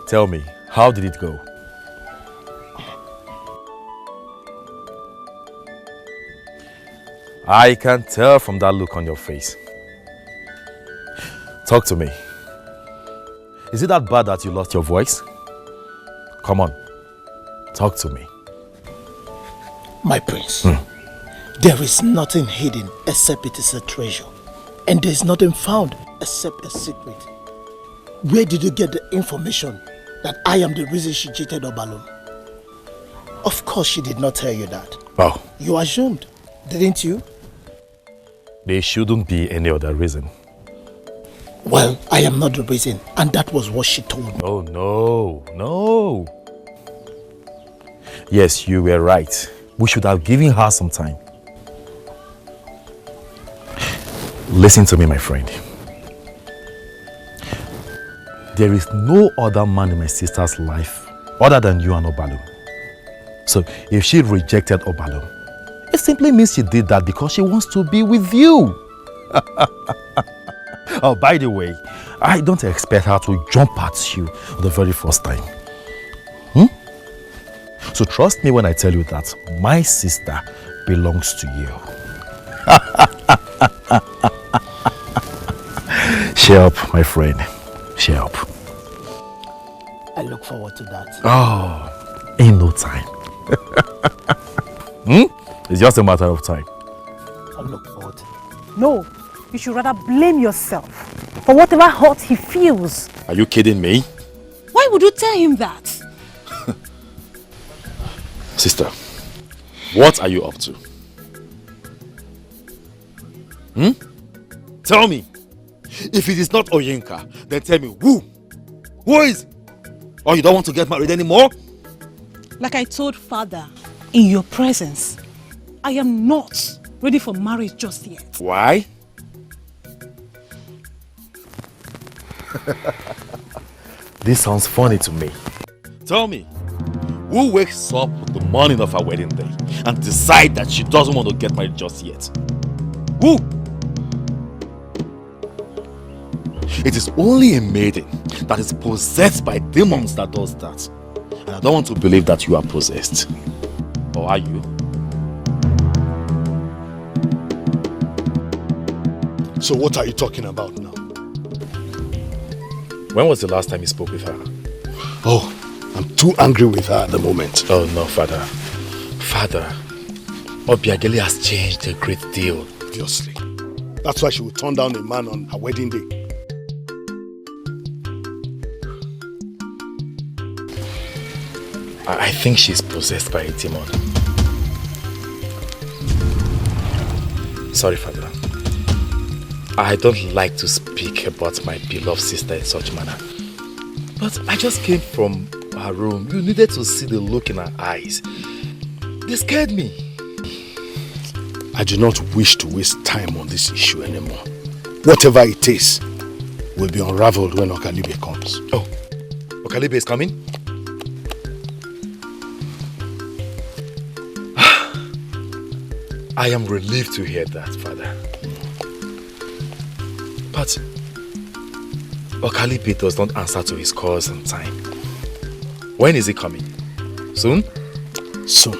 Tell me, how did it go? I can tell from that look on your face. Talk to me. Is it that bad that you lost your voice? Come on, talk to me. My prince, there is nothing hidden except it is a treasure. And there is nothing found except a secret. Where did you get the information that I am the reason she cheated Obalum? Of course she did not tell you that. Oh. You assumed, didn't you? There shouldn't be any other reason. Well, I am not the reason, and that was what she told me. Oh, no. Yes, you were right. We should have given her some time. Listen to me, my friend. There is no other man in my sister's life other than you and Obalum. So if she rejected Obalum, it simply means she did that because she wants to be with you. Oh, by the way, I don't expect her to jump at you the very first time. So trust me when I tell you that my sister belongs to you. Cheer up, my friend. Cheer up. I look forward to that. Oh, in no time. It's just a matter of time. I look forward to it. No, you should rather blame yourself for whatever hurt he feels. Are you kidding me? Why would you tell him that? Sister, what are you up to? Tell me. If it is not Oyenka, then tell me who? Who is? Or you don't want to get married anymore? Like I told father, in your presence, I am not ready for marriage just yet. Why? This sounds funny to me. Tell me, who wakes up the morning of our wedding day and decide that she doesn't want to get married just yet? Who? It is only a maiden that is possessed by demons that does that. And I don't want to believe that you are possessed. Or are you? So what are you talking about now? When was the last time you spoke with her? Oh, I'm too angry with her at the moment. Oh no, Father. Father, Obiago has changed a great deal. Obviously. That's why she would turn down a man on her wedding day. I think she's possessed by a demon. Sorry, Father. I don't like to speak about my beloved sister in such manner. But I just came from her room. You needed to see the look in her eyes. They scared me. I do not wish to waste time on this issue anymore. Whatever it is will be unraveled when Okalibe comes. Oh, Okalibe is coming? I am relieved to hear that, Father. But Okalibe does not answer to his calls on time. When is he coming? Soon? Soon.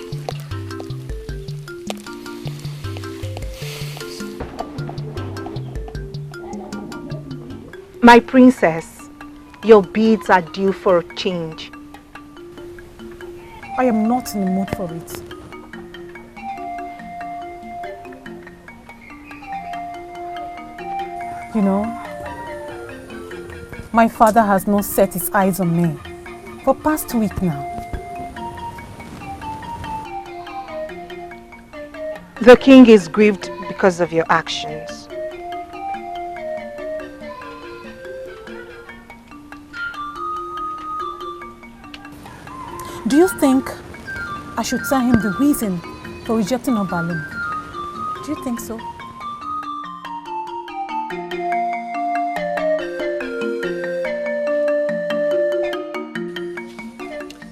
My princess, your beads are due for a change. I am not in the mood for it. You know, my father has not set his eyes on me for past week now. The king is grieved because of your actions. Do you think I should tell him the reason for rejecting Obalum? Do you think so?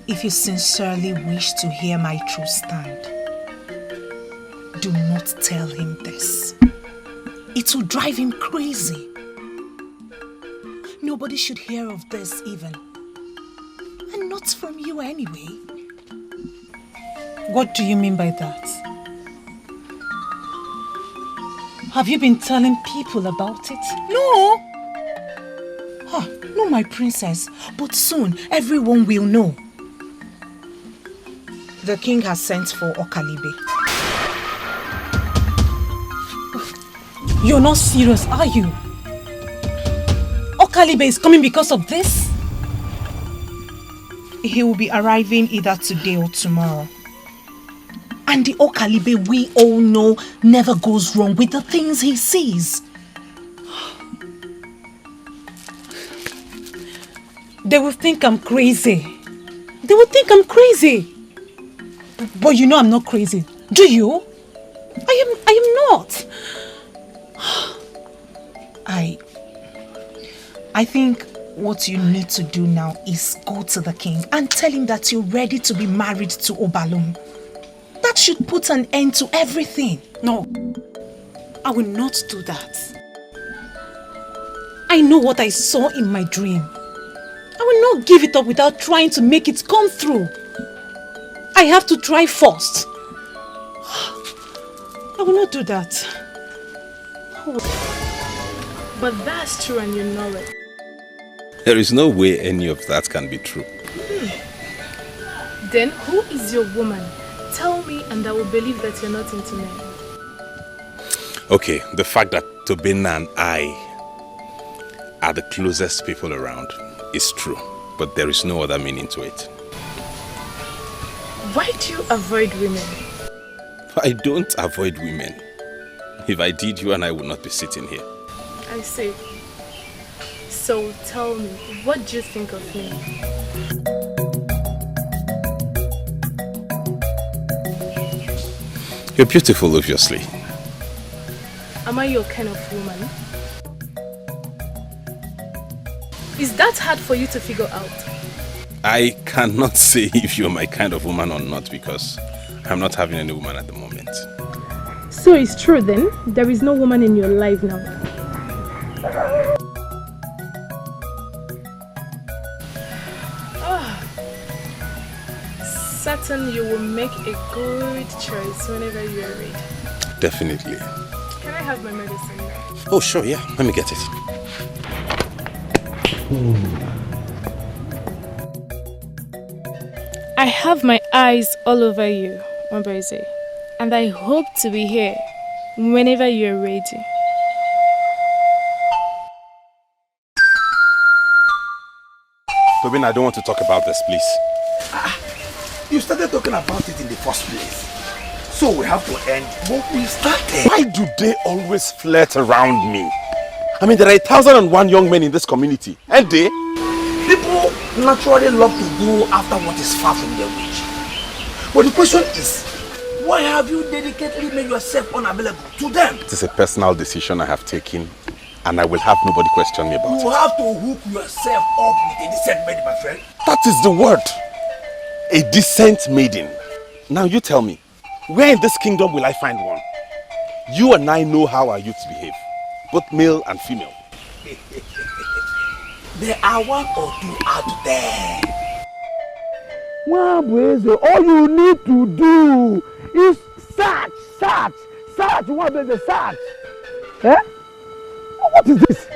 If you sincerely wish to hear my true stand, do not tell him this. It will drive him crazy. Nobody should hear of this even. And not from you anyway. What do you mean by that? Have you been telling people about it? No! No, my princess. But soon, everyone will know. The king has sent for Okalibe. You're not serious, are you? Okalibe is coming because of this? He will be arriving either today or tomorrow. And the Okalibe we all know never goes wrong with the things he sees. They will think I'm crazy. They will think I'm crazy. But you know I'm not crazy. Do you? I am not. I think what you need to do now is go to the king and tell him that you're ready to be married to Obalum. That should put an end to everything. No, I will not do that. I know what I saw in my dream. I will not give it up without trying to make it come through. I have to try first. I will not do that. But that's true and you know it. There is no way any of that can be true. Then who is your woman? Tell me and I will believe that you're not into men. Okay, the fact that Tobina and I are the closest people around is true, but there is no other meaning to it. Why do you avoid women? I don't avoid women. If I did, you and I would not be sitting here. I see. So tell me, what do you think of me? You're beautiful, obviously. Am I your kind of woman? Is that hard for you to figure out? I cannot say if you're my kind of woman or not because I'm not having any woman at the moment. So it's true then? There is no woman in your life now? Certain you will make a good choice whenever you are ready. Definitely. Can I have my medicine now? Oh, sure, yeah. Let me get it. I have my eyes all over you, Mabeze, and I hope to be here whenever you're ready. Tobin, I don't want to talk about this, please. You started talking about it in the first place. So we have to end what we started. Why do they always flirt around me? I mean, there are 1,001 young men in this community, and they? People naturally love to go after what is far from their reach. But the question is, why have you dedicatedly made yourself unavailable to them? It is a personal decision I have taken, and I will have nobody question me about it. You have to hook yourself up with a decent maiden, my friend. That is the word. A decent maiden. Now you tell me, where in this kingdom will I find one? You and I know how our youths behave, both male and female. There are one or two out there. Well, all you need to do is search. You want to search? Eh? What is this?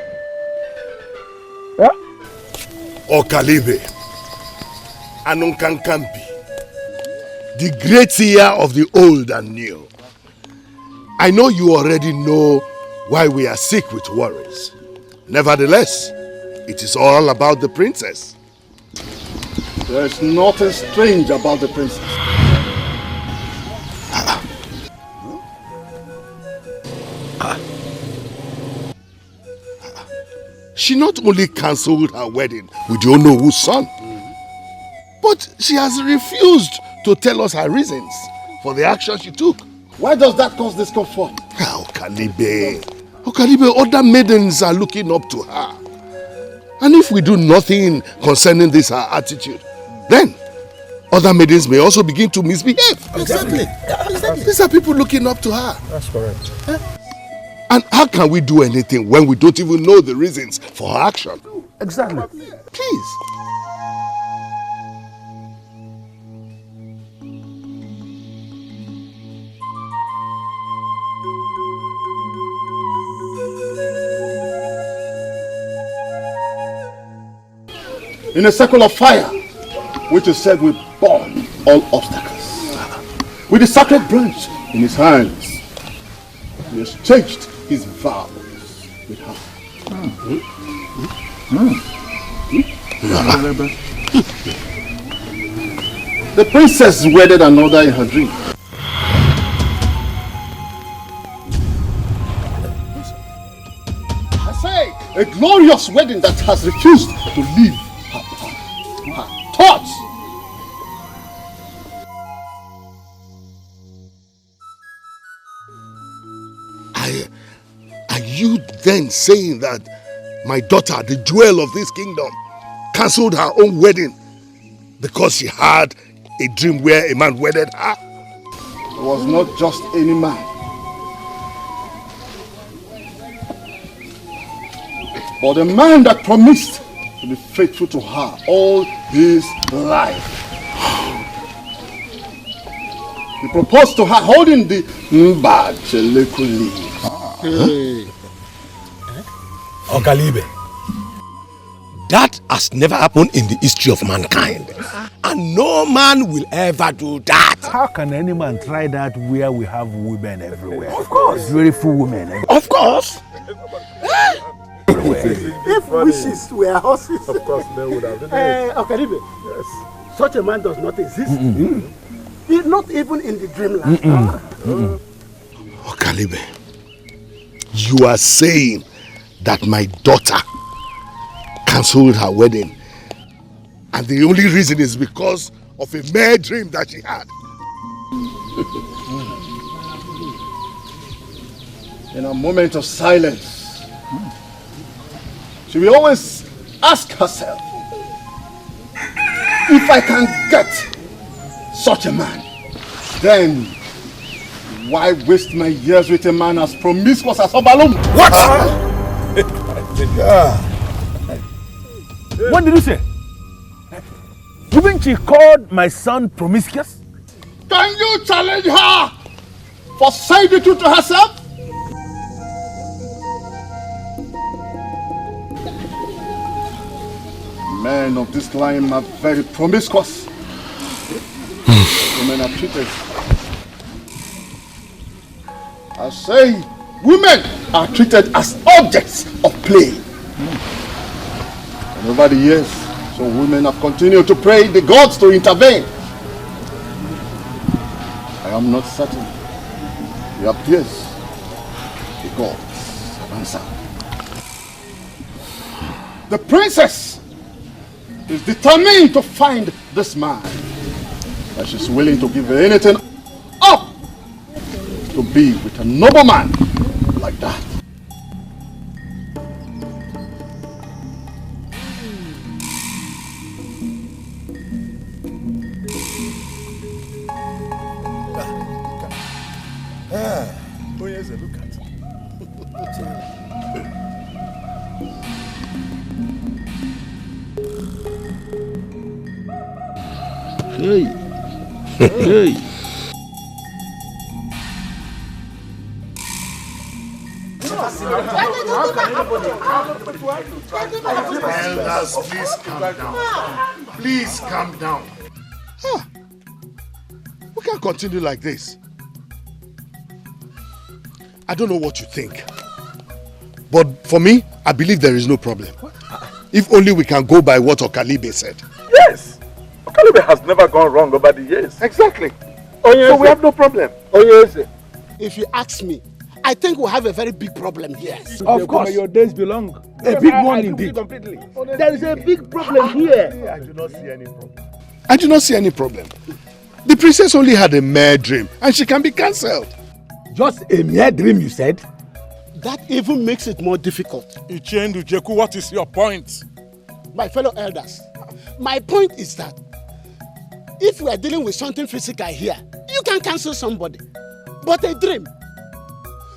Eh? Okalibe, Anunkankampi, the great seer of the old and new. I know you already know why we are sick with worries. Nevertheless, it is all about the princess. There's nothing strange about the princess. She not only cancelled her wedding with you know whose son, but she has refused to tell us her reasons for the action she took. Why does that cause discomfort? Okalibe, other maidens are looking up to her. And if we do nothing concerning this her attitude, then other maidens may also begin to misbehave. Exactly. These are people looking up to her. That's correct. And how can we do anything when we don't even know the reasons for her action? Exactly. Please. In a circle of fire, which is said will burn all obstacles. with the sacred branch in his hands, he exchanged his vows with her. The princess wedded another in her dream. I say, a glorious wedding that has refused to leave her thoughts. Are you then saying that my daughter, the jewel of this kingdom, cancelled her own wedding because she had a dream where a man wedded her? It was not just any man, but a man that promised to be faithful to her all his life. He proposed to her holding the Mbacheleku leaf. Hey. Okalibe, that has never happened in the history of mankind. And no man will ever do that. How can any man try that where we have women everywhere? Of course. Beautiful women. Of course. If wishes were horses, of course they would have done it. Okalibe, yes. Such a man does not exist. Not even in the dreamland. Okalibe, you are saying that my daughter cancelled her wedding, and the only reason is because of a mere dream that she had. In a moment of silence, she will always ask herself, if I can get such a man, then why waste my years with a man as promiscuous as Obalum? What? What did you say? Even she called my son promiscuous? Can you challenge her for saying the truth to herself? Men of this line are very promiscuous. Women are treated. I say, women are treated as objects of play. And over the years, some women have continued to pray the gods to intervene. I am not certain. It appears the gods have answered. The princess is determined to find this man, and she's willing to give anything up to be with a nobleman like that. Look at Hey. Hey. Elders, please calm down. Please calm down. We can't continue like this. I don't know what you think, but for me, I believe there is no problem. If only we can go by what Okalibe said. Yes. Okalibe has never gone wrong over the years. Exactly. So we have no problem. If you ask me, I think we have a very big problem here. Of course. Your days belong. A big one indeed. Completely. There is a big problem here. I do not see any problem. I do not see any problem. The princess only had a mere dream and she can be cancelled. Just a mere dream, you said? That even makes it more difficult. Ichendu Jeku, what is your point? My fellow elders, my point is that if we are dealing with something physical here, you can cancel somebody. But a dream,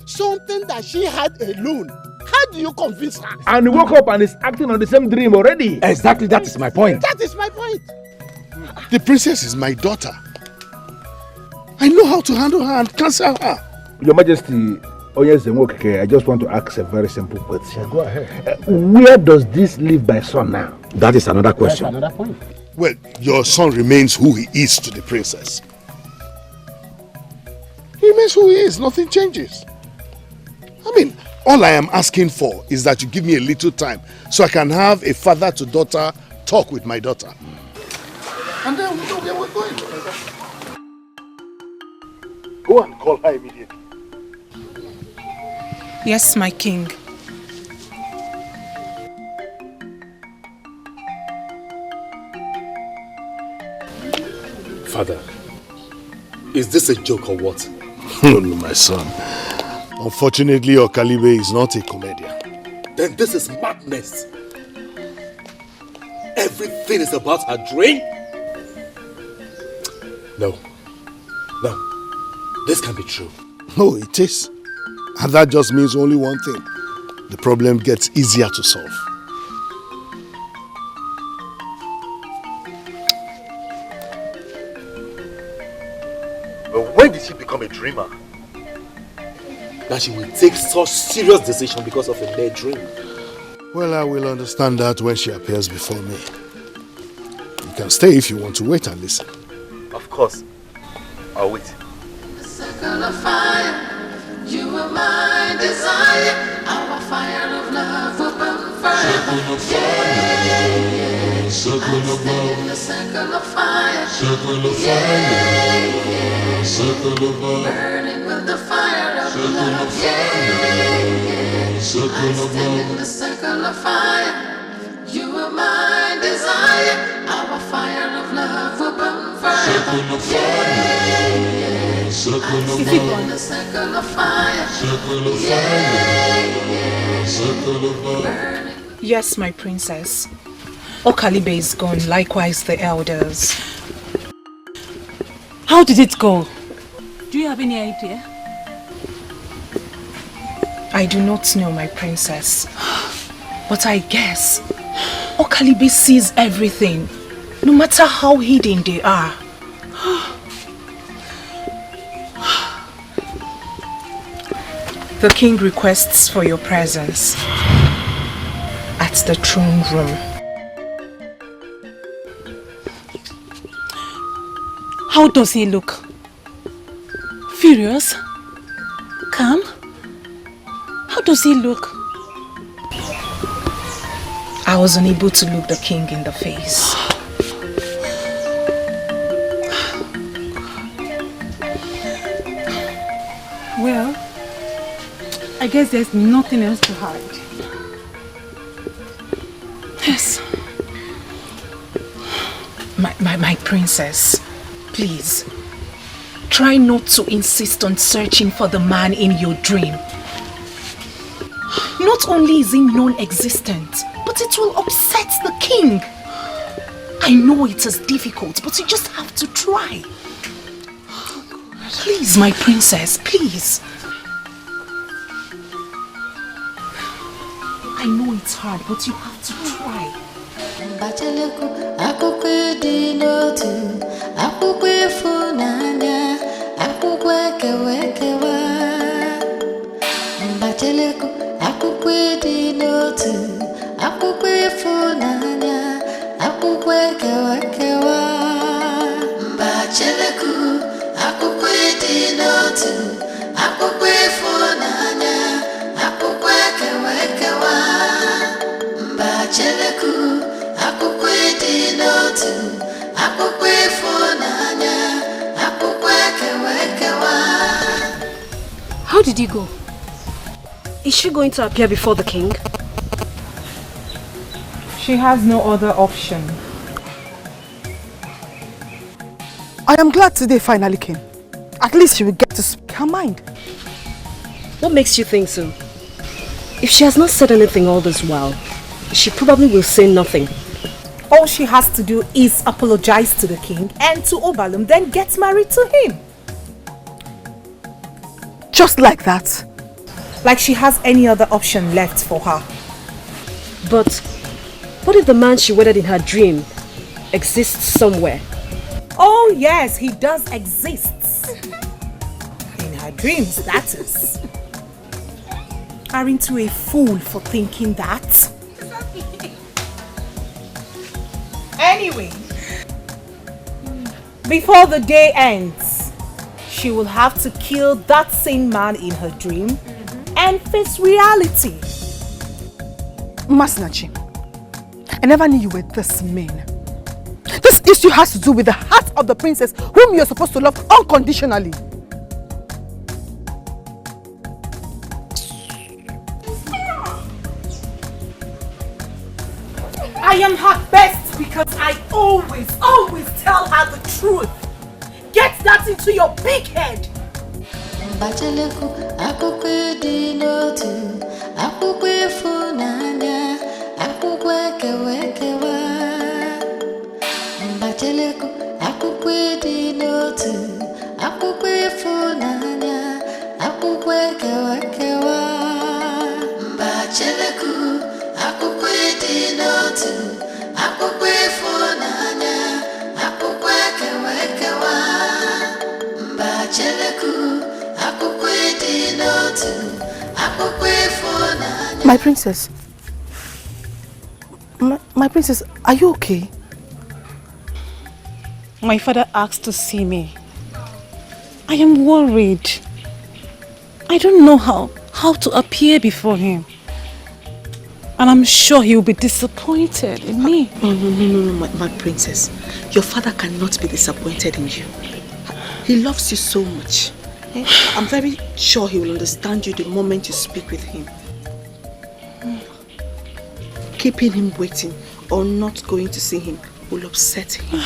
something that she had alone, how do you convince her? And he woke up and is acting on the same dream already. Exactly, that is my point. That is my point. The princess is my daughter. I know how to handle her and cancel her. Your Majesty, I just want to ask a very simple question. Go ahead. Where does this leave my son now? That is another question. That's another point. Well, your son remains who he is to the princess. remains who he is. Nothing changes. I mean, all I am asking for is that you give me a little time so I can have a father-to-daughter talk with my daughter. And then we know where we're going. Go and call her immediately. Yes, my king. Father, is this a joke or what? No, my son. Unfortunately, Okalibe is not a comedian. Then this is madness. Everything is about a dream? No. This can't be true. No, it is. And that just means only one thing. The problem gets easier to solve. But when did she become a dreamer? That she will take such serious decision because of a mere dream. Well, I will understand that when she appears before me. You can stay if you want to wait and listen. Of course. I'll wait. Circle of fire, you are my desire. Our fire of love will burn forever. Yeah. Circle of love. In the circle of fire. Circle of fire. Circle of love. Burning with the fire of love. Yeah. Circle of love. In the circle of fire. You are my desire. Our fire of love will burn forever. Circle of fire. Circle of love. In the circle of fire. Circle of fire. Circle of love. Yes, my princess. Okalibe is gone, likewise the elders. How did it go? Do you have any idea? I do not know, my princess. But I guess Okalibe sees everything, no matter how hidden they are. The king requests for your presence at the throne room. How does he look? Furious? Calm? How does he look? I was unable to look the king in the face. Well, I guess there's nothing else to hide. Yes. My princess, please, try not to insist on searching for the man in your dream. Not only is he non-existent, but it will upset the king. I know it is difficult, but you just have to try. Please, my princess, please. I know it's hard, but you have to try. How did he go? Is she going to appear before the king? She has no other option. I am glad today finally came. At least she will get to speak her mind. What makes you think so? If she has not said anything all this while, she probably will say nothing. All she has to do is apologize to the king and to Obalum, then get married to him. Just like that? Like she has any other option left for her. But what if the man she wedded in her dream exists somewhere? Oh yes, he does exist. In her dreams, that is. Aren't you a fool for thinking that? Anyway, before the day ends, she will have to kill that same man in her dream and face reality. Masinachi, I never knew you were this mean. This issue has to do with the heart of the princess whom you're supposed to love unconditionally. I am her best because I always tell her the truth. Get that into your big head. My princess. My princess, are you okay? My father asked to see me. I am worried. I don't know how to appear before him. And I'm sure he will be disappointed in me. No, my princess. Your father cannot be disappointed in you. He loves you so much. I'm very sure he will understand you the moment you speak with him. Keeping him waiting or not going to see him will upset him.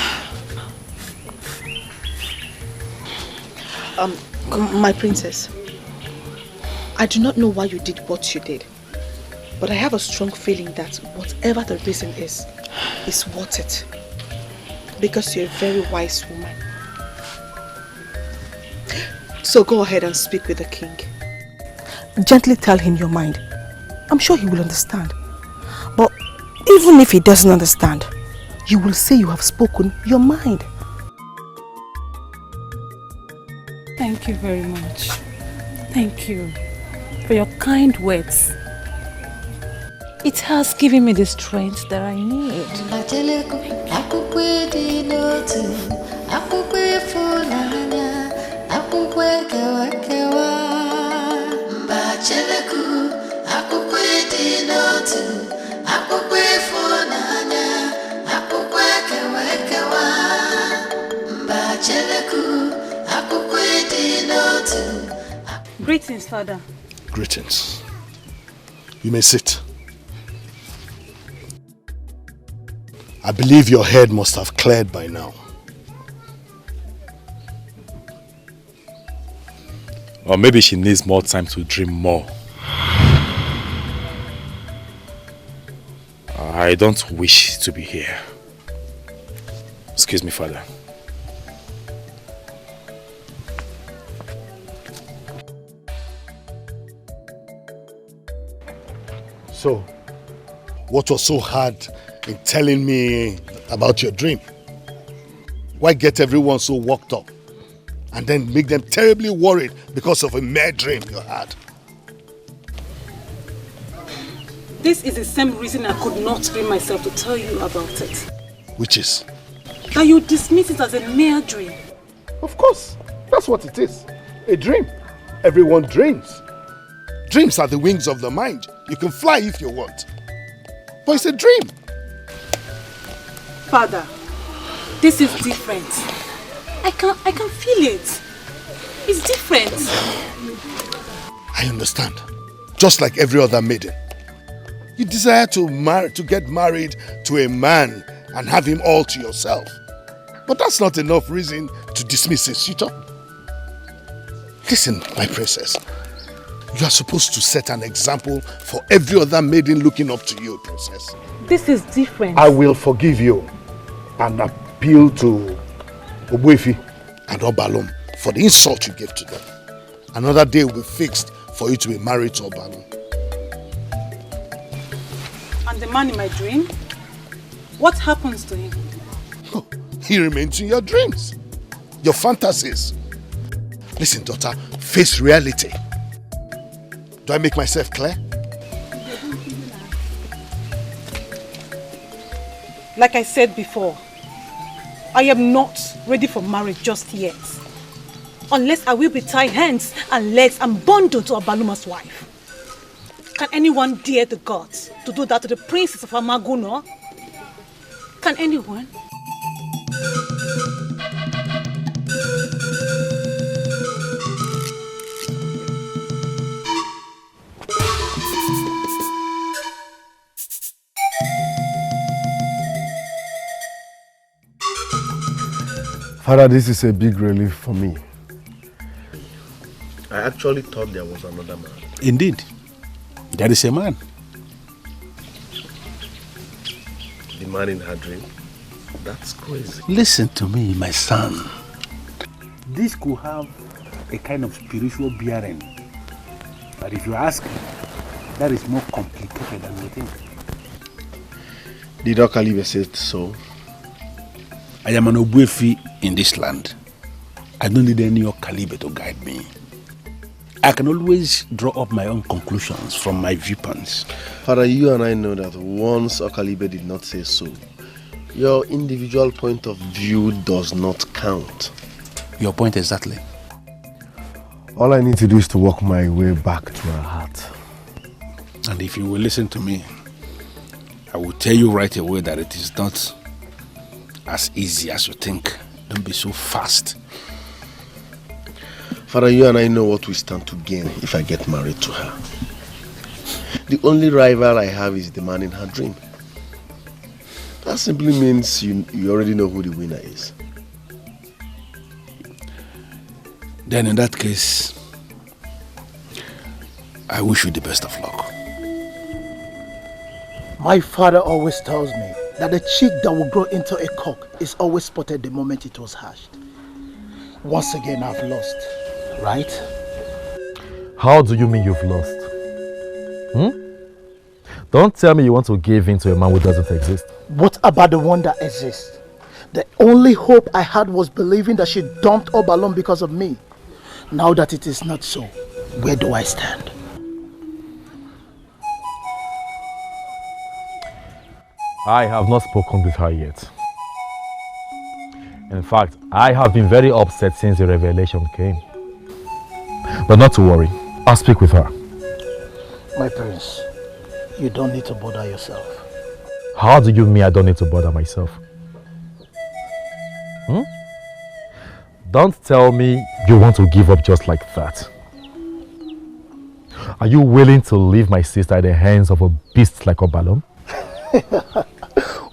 My princess, I do not know why you did what you did, but I have a strong feeling that whatever the reason is worth it. Because you're a very wise woman. So go ahead and speak with the king. Gently tell him your mind. I'm sure he will understand. But even if he doesn't understand, you will say you have spoken your mind. Thank you very much. Thank you for your kind words. It has given me the strength that I need. Greetings, Father. Greetings. You may sit. I believe your head must have cleared by now. Or maybe she needs more time to dream more. I don't wish to be here. Excuse me, Father. So, what was so hard in telling me about your dream? Why get everyone so worked up and then make them terribly worried because of a mere dream you had? This is the same reason I could not bring myself to tell you about it. Which is? That you dismiss it as a mere dream. Of course, that's what it is. A dream. Everyone dreams. Dreams are the wings of the mind. You can fly if you want. But it's a dream. Father, this is different. I can feel it. It's different. I understand. Just like every other maiden. You desire to get married to a man and have him all to yourself. But that's not enough reason to dismiss a suitor. Listen, my princess. You are supposed to set an example for every other maiden looking up to you, princess. This is different. I will forgive you and appeal to Obuefi and Obalum for the insult you gave to them. Another day will be fixed for you to be married to Obalum. And the man in my dream? What happens to him? Oh, he remains in your dreams, your fantasies. Listen, daughter, face reality. Do I make myself clear? Like I said before, I am not ready for marriage just yet. unless I will be tied hands and legs and bundled to Obaluma's wife. Can anyone dare the gods to do that to the princess of Amaguno? Can anyone? Father, this is a big relief for me. I actually thought there was another man. Indeed, there is a man. The man in her dream? That's crazy. Listen to me, my son. This could have a kind of spiritual bearing. But if you ask me, that is more complicated than you think. Did Okalibe say so? I am an Obuefi in this land. I don't need any Okalibe to guide me. I can always draw up my own conclusions from my viewpoints. Father, you and I know that once Okalibe did not say so, your individual point of view does not count. Your point exactly. All I need to do is to walk my way back to her heart. And if you will listen to me, I will tell you right away that it is not as easy as you think. Don't be so fast. Father, you and I know what we stand to gain if I get married to her. The only rival I have is the man in her dream. That simply means you already know who the winner is. Then in that case, I wish you the best of luck. My father always tells me that the chick that will grow into a cock is always spotted the moment it was hatched. Once again, I've lost, right? How do you mean you've lost? Don't tell me you want to give in to a man who doesn't exist. What about the one that exists? The only hope I had was believing that she dumped Obalum because of me. Now that it is not so, where do I stand? I have not spoken with her yet. In fact, I have been very upset since the revelation came. But not to worry, I'll speak with her. My prince, you don't need to bother yourself. How do you mean I don't need to bother myself? Don't tell me you want to give up just like that. Are you willing to leave my sister in the hands of a beast like Obalum?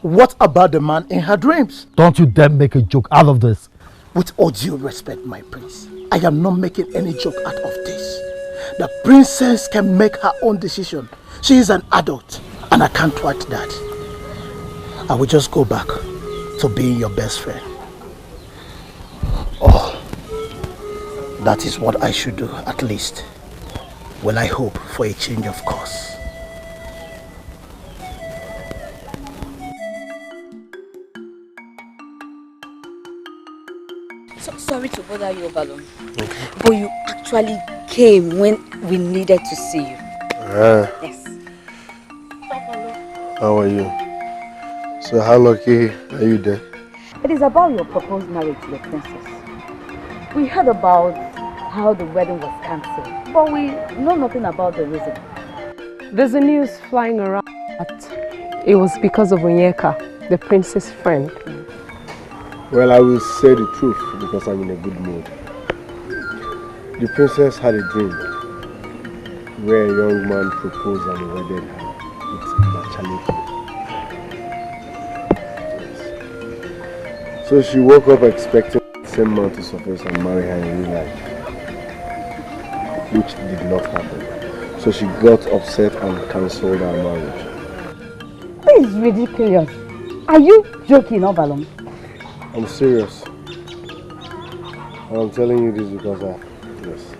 What about the man in her dreams? Don't you dare make a joke out of this. With all due respect, my prince, I am not making any joke out of this. The princess can make her own decision. She is an adult and I can't thwart that. I will just go back to being your best friend. Oh, that is what I should do at least. Well, I hope for a change of course. Sorry to bother you, Obalum. But you actually came when we needed to see you. Yes. How are you? So how lucky are you there? It is about your proposed marriage to the princess. We heard about how the wedding was cancelled, but we know nothing about the reason. There's a news flying around that it was because of Onyeka, the prince's friend. Well, I will say the truth because I'm in a good mood. The princess had a dream where a young man proposed and wedded her with Machaleku. Yes. So she woke up expecting the same man to surface and marry her in real life, which did not happen. So she got upset and cancelled her marriage. This is ridiculous. Are you joking, Obalum? I'm serious. And I'm telling you this because yes.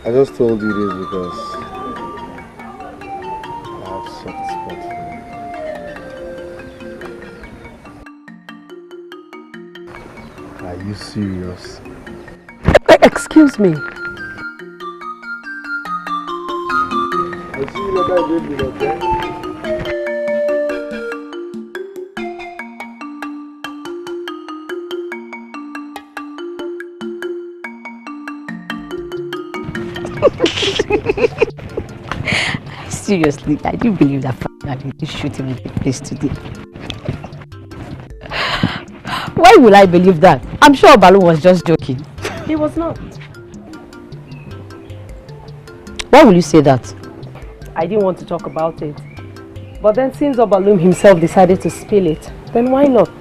I just told you this because I have soft spot for you. Are you serious? Excuse me. I'll see you later, baby, okay? Seriously, I didn't believe that I didn't shoot him in the place today. Why would I believe that? I'm sure Obalum was just joking. He was not. Why will you say that? I didn't want to talk about it. But then since Obalum himself decided to spill it, then why not?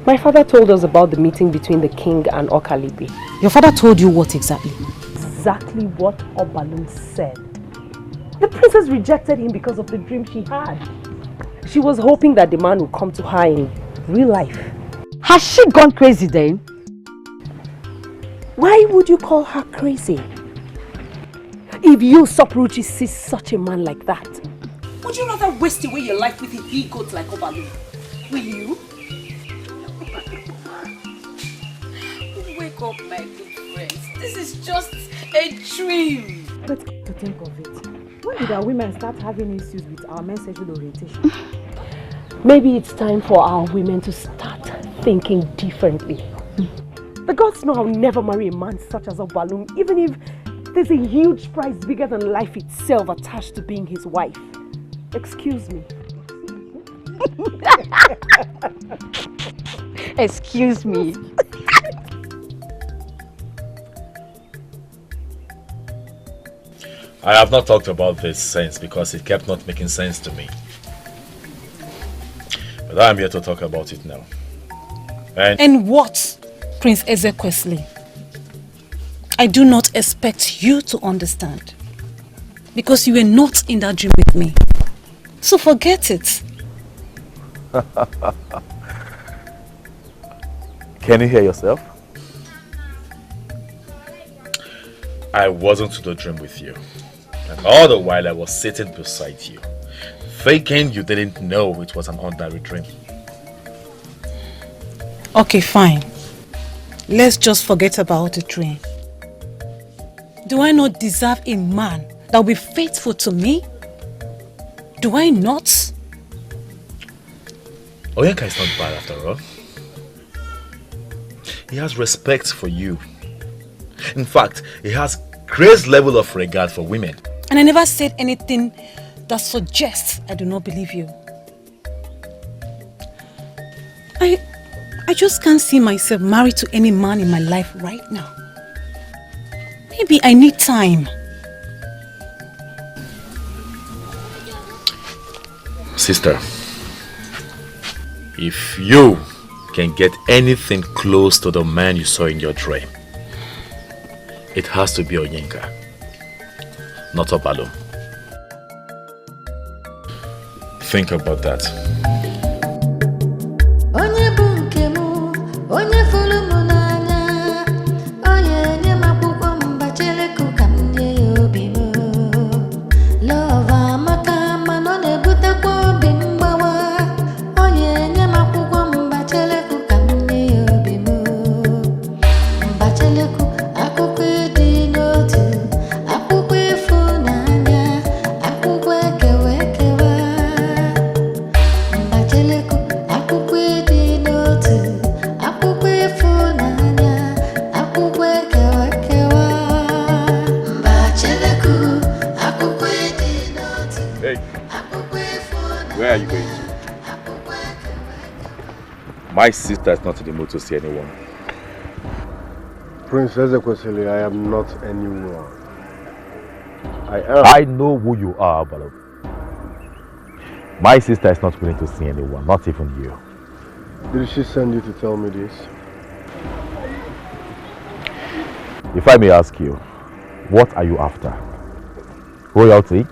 My father told us about the meeting between the king and Okalibe. Your father told you what exactly? Exactly what Obalum said. The princess rejected him because of the dream she had. She was hoping that the man would come to her in real life. Has she gone crazy then? Why would you call her crazy? If you, Sopruchi, see such a man like that, would you rather waste away your life with a he-goat like Obalum? Will you? Wake up, my good friends. This is just a dream. But to think of it, when did our women start having issues with our men's sexual orientation? Maybe it's time for our women to start thinking differently. The gods know I'll never marry a man such as Obalum, even if there's a huge price bigger than life itself attached to being his wife. Excuse me. Excuse me. I have not talked about this since because it kept not making sense to me. But I am here to talk about it now. And what, Prince Ezekwesili? I do not expect you to understand. Because you were not in that dream with me. So forget it. Can you hear yourself? I wasn't in the dream with you. And all the while I was sitting beside you, thinking you didn't know it was an ordinary dream. Okay, fine. Let's just forget about the dream. Do I not deserve a man that will be faithful to me? Do I not? Oyenka is not bad after all. He has respect for you. In fact, he has great level of regard for women. And I never said anything that suggests I do not believe you. I just can't see myself married to any man in my life right now. Maybe I need time. Sister, if you can get anything close to the man you saw in your dream, it has to be Oyenka, not Obalum. Think about that. My sister is not in the mood to see anyone. Prince Ezekwesili, I am not anyone. I know who you are, Obalum. My sister is not willing to see anyone, not even you. Did she send you to tell me this? If I may ask you, what are you after? Royalty?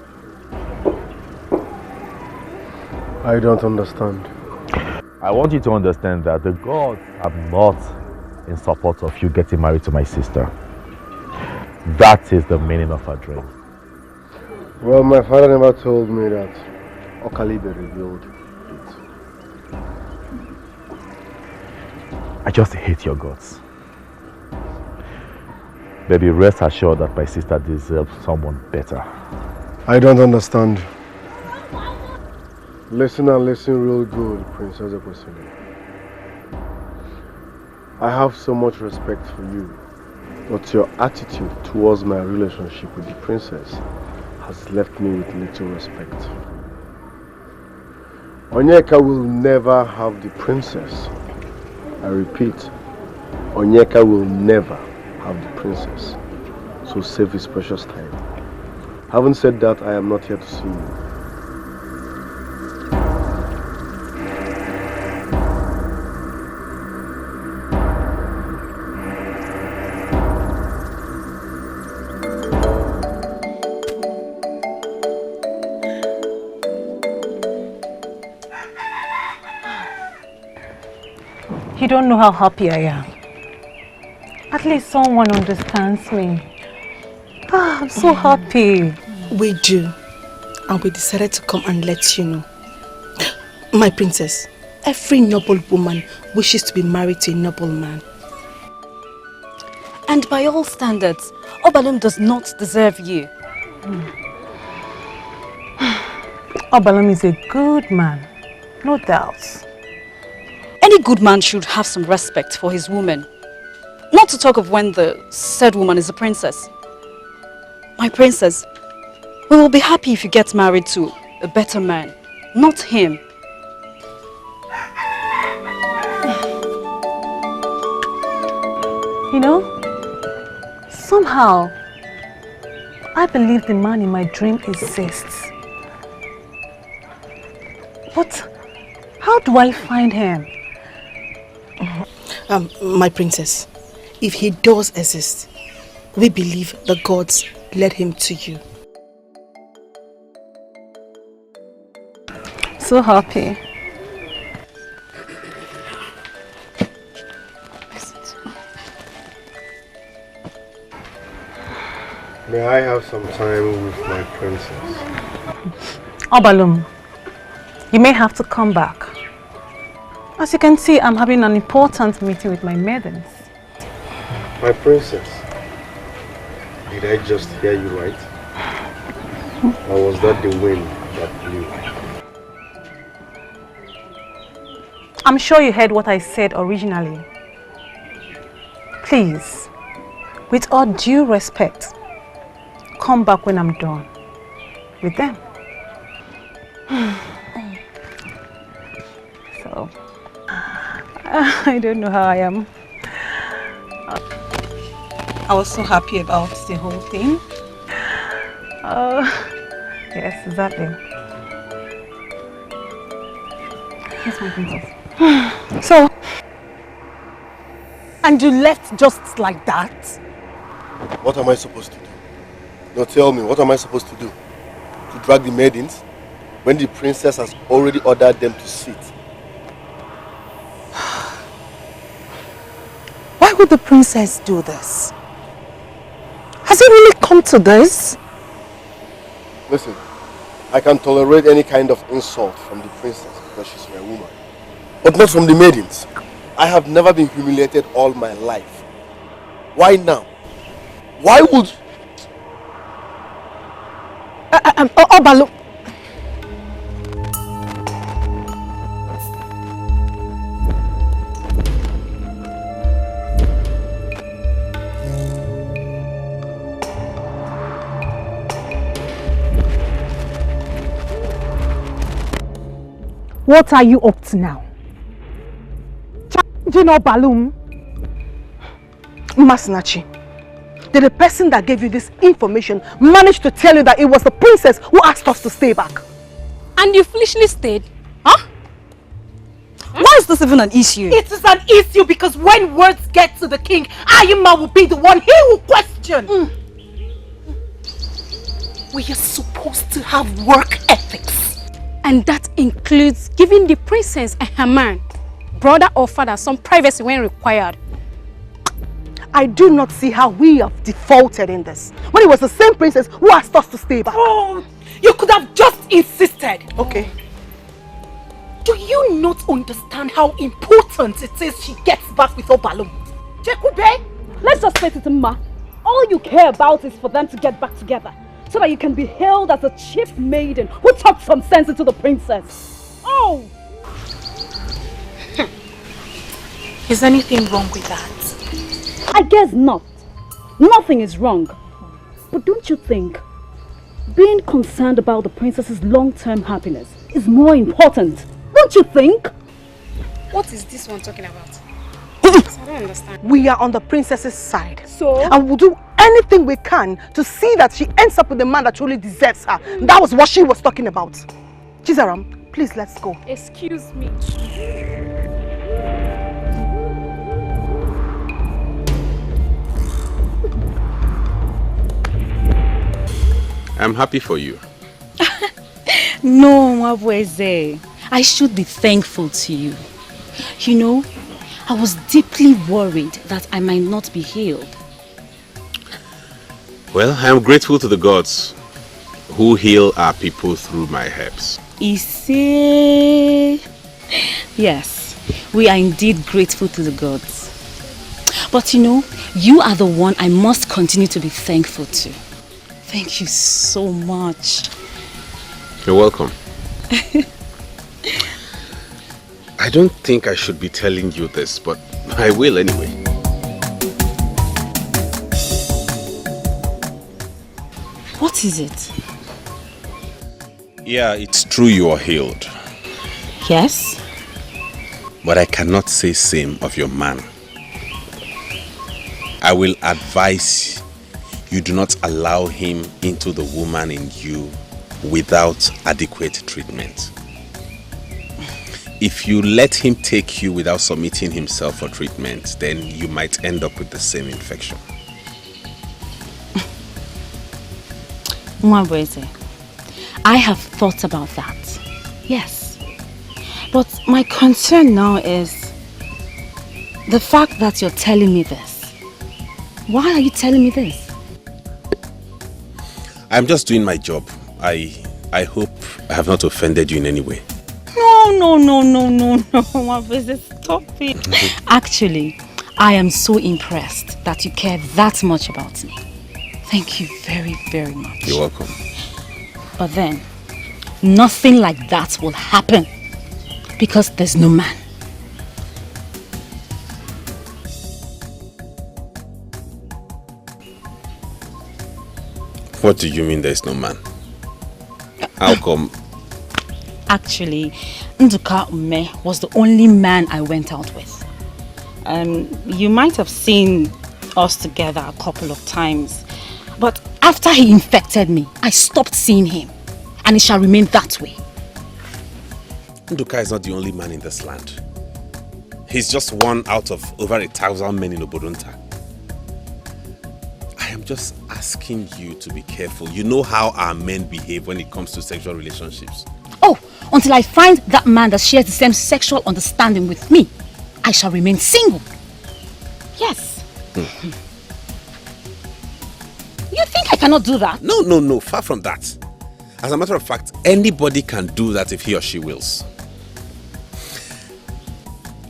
I don't understand. I want you to understand that the gods are not in support of you getting married to my sister. That is the meaning of her dream. Well, my father never told me that Okalibe revealed it. I just hate your gods. Baby, rest assured that my sister deserves someone better. I don't understand. Listen and listen real good, Prince Ezekwesili. I have so much respect for you, but your attitude towards my relationship with the princess has left me with little respect. Onyeka will never have the princess. I repeat, Onyeka will never have the princess. So save his precious time. Having said that, I am not here to see you. You don't know how happy I am. At least someone understands me. I'm so happy. We do. And we decided to come and let you know. My princess, every noble woman wishes to be married to a noble man. And by all standards, Obalum does not deserve you. Obalum is a good man, no doubts. Any good man should have some respect for his woman. Not to talk of when the said woman is a princess. My princess, we will be happy if you get married to a better man, not him. You know, somehow, I believe the man in my dream exists. But how do I find him? My princess, if he does exist, we believe the gods led him to you. So happy. May I have some time with my princess? Obalum, you may have to come back. As you can see, I'm having an important meeting with my maidens. My princess, did I just hear you right? Or was that the wind that blew? I'm sure you heard what I said originally. Please, with all due respect, come back when I'm done with them. So, I don't know how I am. I was so happy about the whole thing. Yes, exactly. Yes, my princess. So, and you left just like that? What am I supposed to do? Now tell me, what am I supposed to do? To drag the maidens when the princess has already ordered them to sit? Why would the princess do this? Has it really come to this? Listen, I can tolerate any kind of insult from the princess because she's my woman. But not from the maidens. I have never been humiliated all my life. Why now? Why would... Obalum. What are you up to now? Challenging Obalum? Masinachi, did the person that gave you this information manage to tell you that it was the princess who asked us to stay back? And you foolishly stayed? Huh? Why is this even an issue? It is an issue because when words get to the king, Ayuma will be the one he will question. We are supposed to have work ethics. And that includes giving the princess and her man, brother or father, some privacy when required. I do not see how we have defaulted in this, when it was the same princess who asked us to stay back. Oh, you could have just insisted. Okay. Do you not understand how important it is she gets back with Obalum? Jekube? Let's just face it, Ma. All you care about is for them to get back together, so that you can be hailed as a chief maiden who talked some sense into the princess. Oh! Is anything wrong with that? I guess not. Nothing is wrong. But don't you think being concerned about the princess's long-term happiness is more important. Don't you think? What is this one talking about? I don't understand. We are on the princess's side. And we'll do anything we can to see that she ends up with the man that truly deserves her. That was what she was talking about. Chizaram, please let's go. Excuse me. I'm happy for you. No, Mabweze. I should be thankful to you. You know, I was deeply worried that I might not be healed. Well, I am grateful to the gods who heal our people through my herbs. Ise. Yes, we are indeed grateful to the gods. But you know, you are the one I must continue to be thankful to. Thank you so much. You're welcome. I don't think I should be telling you this, but I will anyway. What is it? Yeah, it's true you are healed. Yes? But I cannot say same of your man. I will advise you do not allow him into the woman in you without adequate treatment. If you let him take you without submitting himself for treatment, then you might end up with the same infection. Mwabweze, I have thought about that. Yes. But my concern now is the fact that you're telling me this. Why are you telling me this? I'm just doing my job. I hope I have not offended you in any way. No, Mwabweze, stop it. Actually, I am so impressed that you care that much about me. Thank you very, very much. You're welcome. But then, nothing like that will happen because there's no man. What do you mean there's no man? How come? Actually, Nduka Ume was the only man I went out with. You might have seen us together a couple of times. But after he infected me, I stopped seeing him. And it shall remain that way. Nduka is not the only man in this land. He's just one out of over 1,000 men in Obodunta. I am just asking you to be careful. You know how our men behave when it comes to sexual relationships. Oh, until I find that man that shares the same sexual understanding with me, I shall remain single. Yes. You think I cannot do that? No, far from that. As a matter of fact, anybody can do that if he or she wills.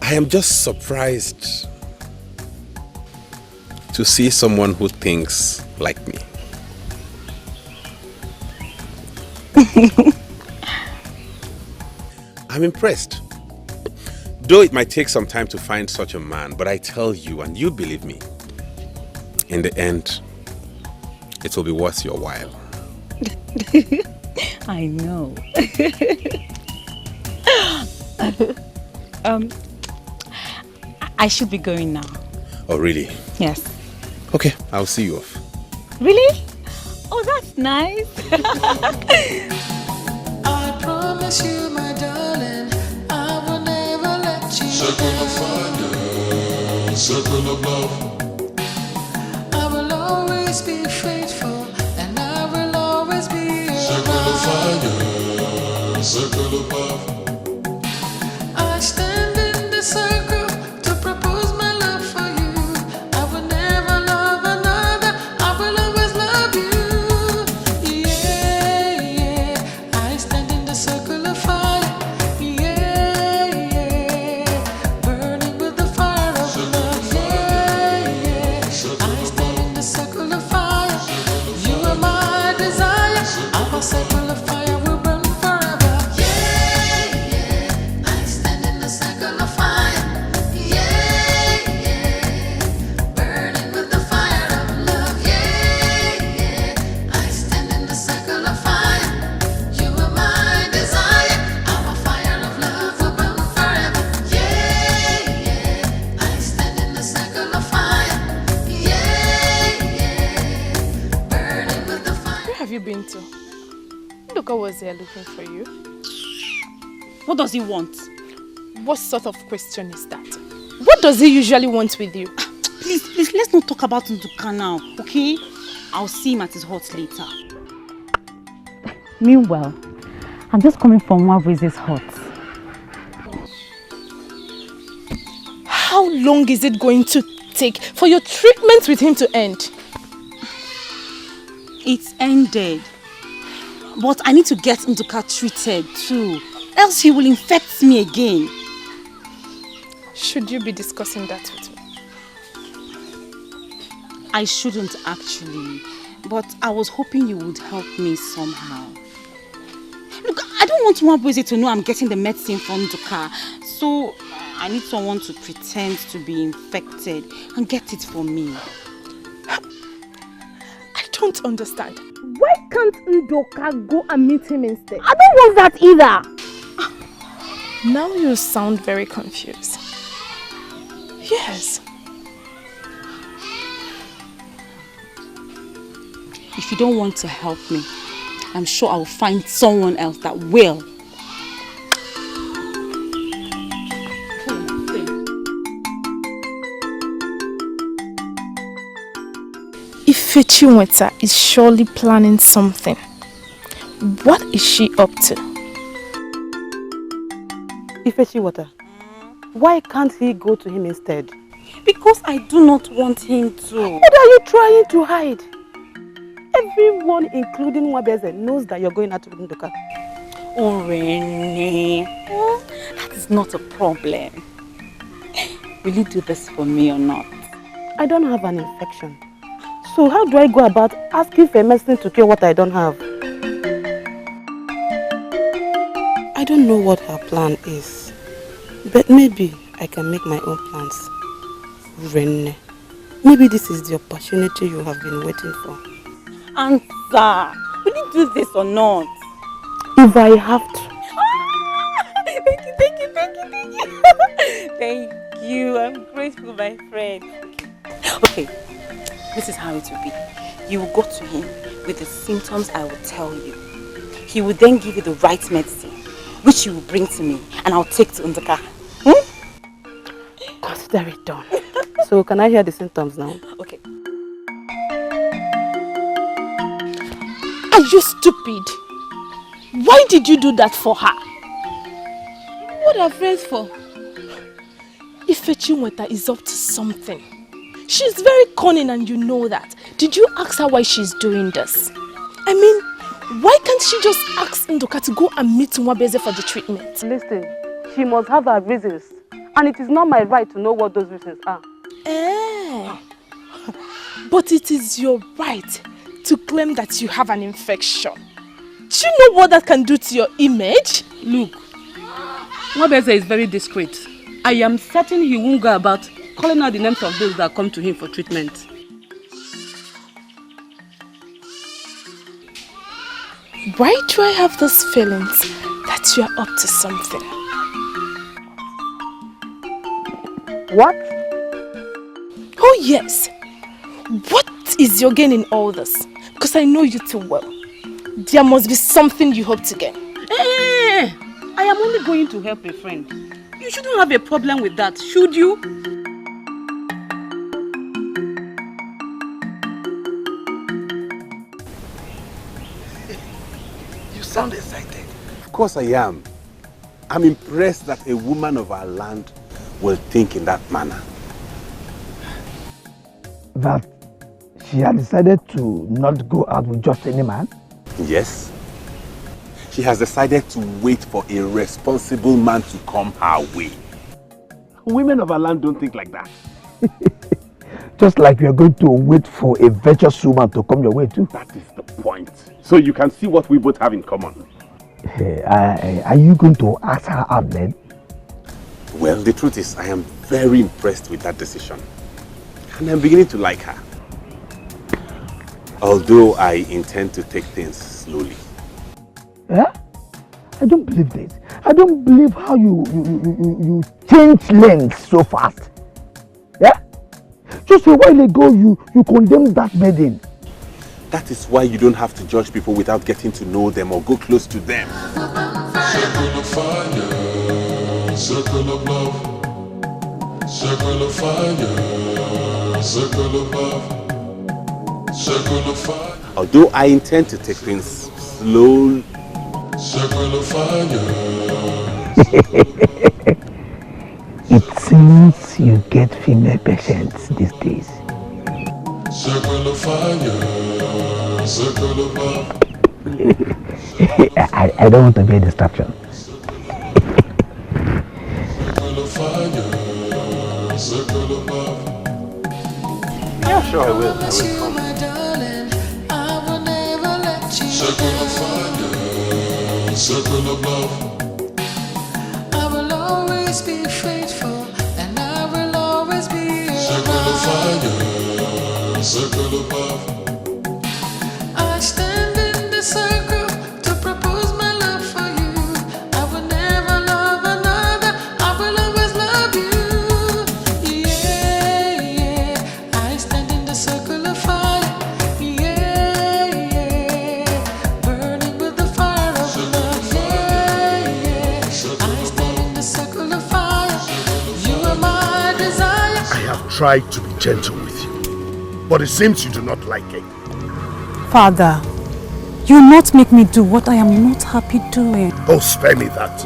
I am just surprised to see someone who thinks like me. I'm impressed. Though it might take some time to find such a man, but I tell you, and you believe me, in the end, it will be worth your while. I know. I should be going now. Oh, really? Yes. Okay, I'll see you off. Really? Oh, that's nice. I promise you, my darling, I will never let you Circle of fire, circle of love. I will always be faithful, and I will always be Circle of around. fire, circle of love. I stand in the circle to propose my love for you. I will never love another. I will always love you. Yeah. I stand in the circle of fire. Yeah. Burning with the fire of love. Yeah. I stand in the circle of fire. You are my desire. Our circle of fire will burn forever. Yeah. Nduka was here looking for you. What does he want? What sort of question is that? What does he usually want with you? Please, let's not talk about Nduka now, okay? I'll see him at his hut later. Meanwhile, I'm just coming from Wabueze's hut. How long is it going to take for your treatment with him to end? It's ended. But I need to get Nduka treated too. Else he will infect me again. Should you be discussing that with me? I shouldn't actually. But I was hoping you would help me somehow. Look, I don't want Wabueze to know I'm getting the medicine from Nduka. So I need someone to pretend to be infected and get it for me. I don't understand. Why can't Nduka go and meet him instead? I don't want that either. Now you sound very confused. Yes. If you don't want to help me, I'm sure I will find someone else that will. Ifechinweta is surely planning something. What is she up to? Ifechinweta, why can't he go to him instead? Because I do not want him to. What are you trying to hide? Everyone, including Wabueze, knows that you're going out with Nduka. Oh, Rene, that is not a problem. Will you do this for me or not? I don't have an infection. So how do I go about asking for a medicine to cure what I don't have? I don't know what her plan is, but maybe I can make my own plans. Rene, maybe this is the opportunity you have been waiting for. Answer, will you do this or not? If I have to. Thank you. Thank you. I'm grateful, my friend. Okay, this is how it will be. You will go to him with the symptoms I will tell you. He will then give you the right medicine, which you will bring to me, and I'll take to Nduka. Consider it done. So can I hear the symptoms now? Okay. Are you stupid? Why did you do that for her? What are friends for? Ifechinweta is up to something. She's very cunning and you know that. Did you ask her why she's doing this? I mean, why can't she just ask Nduka to go and meet Wabueze for the treatment? Listen, she must have her reasons. And it is not my right to know what those reasons are. But it is your right to claim that you have an infection. Do you know what that can do to your image? Look, Wabueze is very discreet. I am certain he won't go about calling out the names of those that come to him for treatment. Why do I have those feelings that you are up to something? What? Oh yes. What is your gain in all this? Because I know you too well. There must be something you hope to gain. Hey, I am only going to help a friend. You shouldn't have a problem with that, should you? You sound excited. Of course I am. I'm impressed that a woman of our land will think in that manner. That she had decided to not go out with just any man? Yes. She has decided to wait for a responsible man to come her way. Women of our land don't think like that. Just like we are going to wait for a virtuous woman to come your way too. That is the point. So you can see what we both have in common. Hey, are you going to ask her out then? Well, the truth is I am very impressed with that decision. And I'm beginning to like her. Although I intend to take things slowly. Yeah? I don't believe this. I don't believe how you change lanes so fast. Yeah? Just a while ago you condemned that maiden. That is why you don't have to judge people without getting to know them or go close to them. Circle of fire, circle of love. Circle of fire, circle of love. Circle of fire. Although I intend to take things slow. Circle of fire. It seems you get female patients these days. Circle of fire, circle of love. I don't want to be a distraction. Circle of fire, circle of love. Yeah, sure, I will. Circle of fire, circle of love. I will always be faithful, and I will always be circle of fire, circle of love. I stand in the circle to propose my love for you. I will never love another, I will always love you. Yeah, yeah. I stand in the circle of fire. Yeah, yeah. Burning with the fire of love. Yeah, yeah. I stand in the circle of fire. You are my desire. I have tried to be gentle with you, but it seems you do not like it. Father, you will not make me do what I am not happy doing. Oh, spare me that.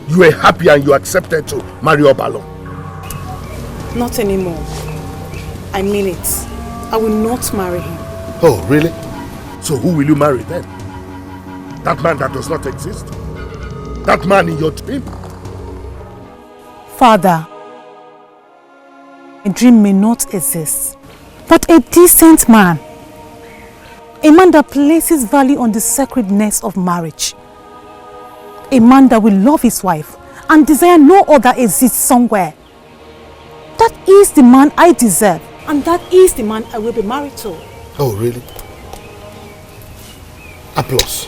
You were happy and you accepted to marry Obalum. Not anymore. I mean it. I will not marry him. Oh, really? So who will you marry then? That man that does not exist? That man in your dream? Father, a dream may not exist, but a decent man. A man that places value on the sacredness of marriage. A man that will love his wife and desire no other exists somewhere. That is the man I deserve, and that is the man I will be married to. Oh, really? Applause.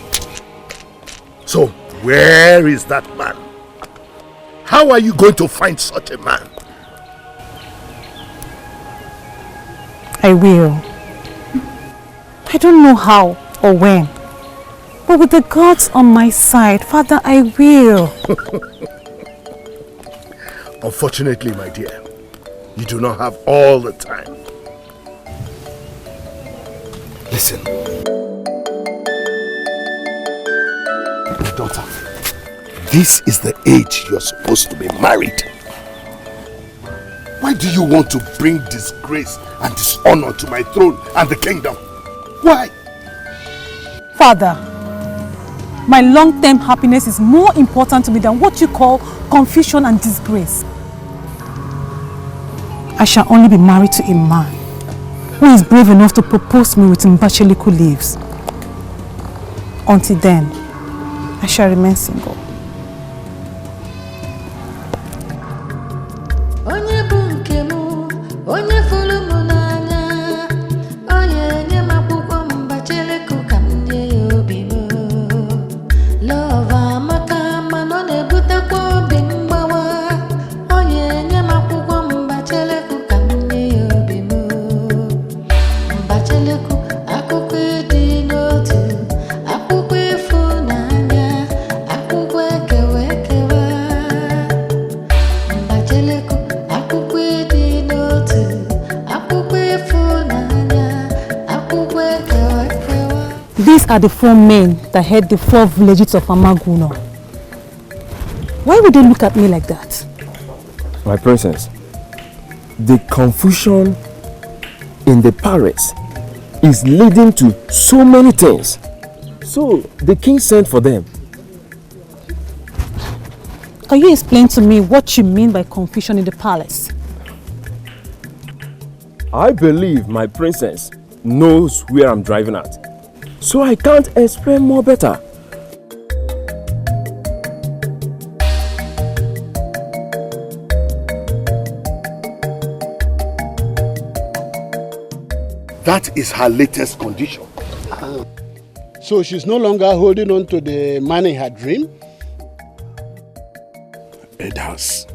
So, where is that man? How are you going to find such a man? I will. I don't know how or when, but with the gods on my side, Father, I will. Unfortunately, my dear, you do not have all the time. Listen. My daughter, this is the age you're supposed to be married. Why do you want to bring disgrace and dishonor to my throne and the kingdom? Why? Father, my long-term happiness is more important to me than what you call confusion and disgrace. I shall only be married to a man who is brave enough to propose me with mbacheliku leaves. Until then, I shall remain single. These are the 4 men that head the 4 villages of Amaguno. Why would they look at me like that? My princess, the confusion in the palace is leading to so many things. So the king sent for them. Can you explain to me what you mean by confusion in the palace? I believe my princess knows where I'm driving at. So I can't explain more better. That is her latest condition. So she's no longer holding on to the man in her dream? It has.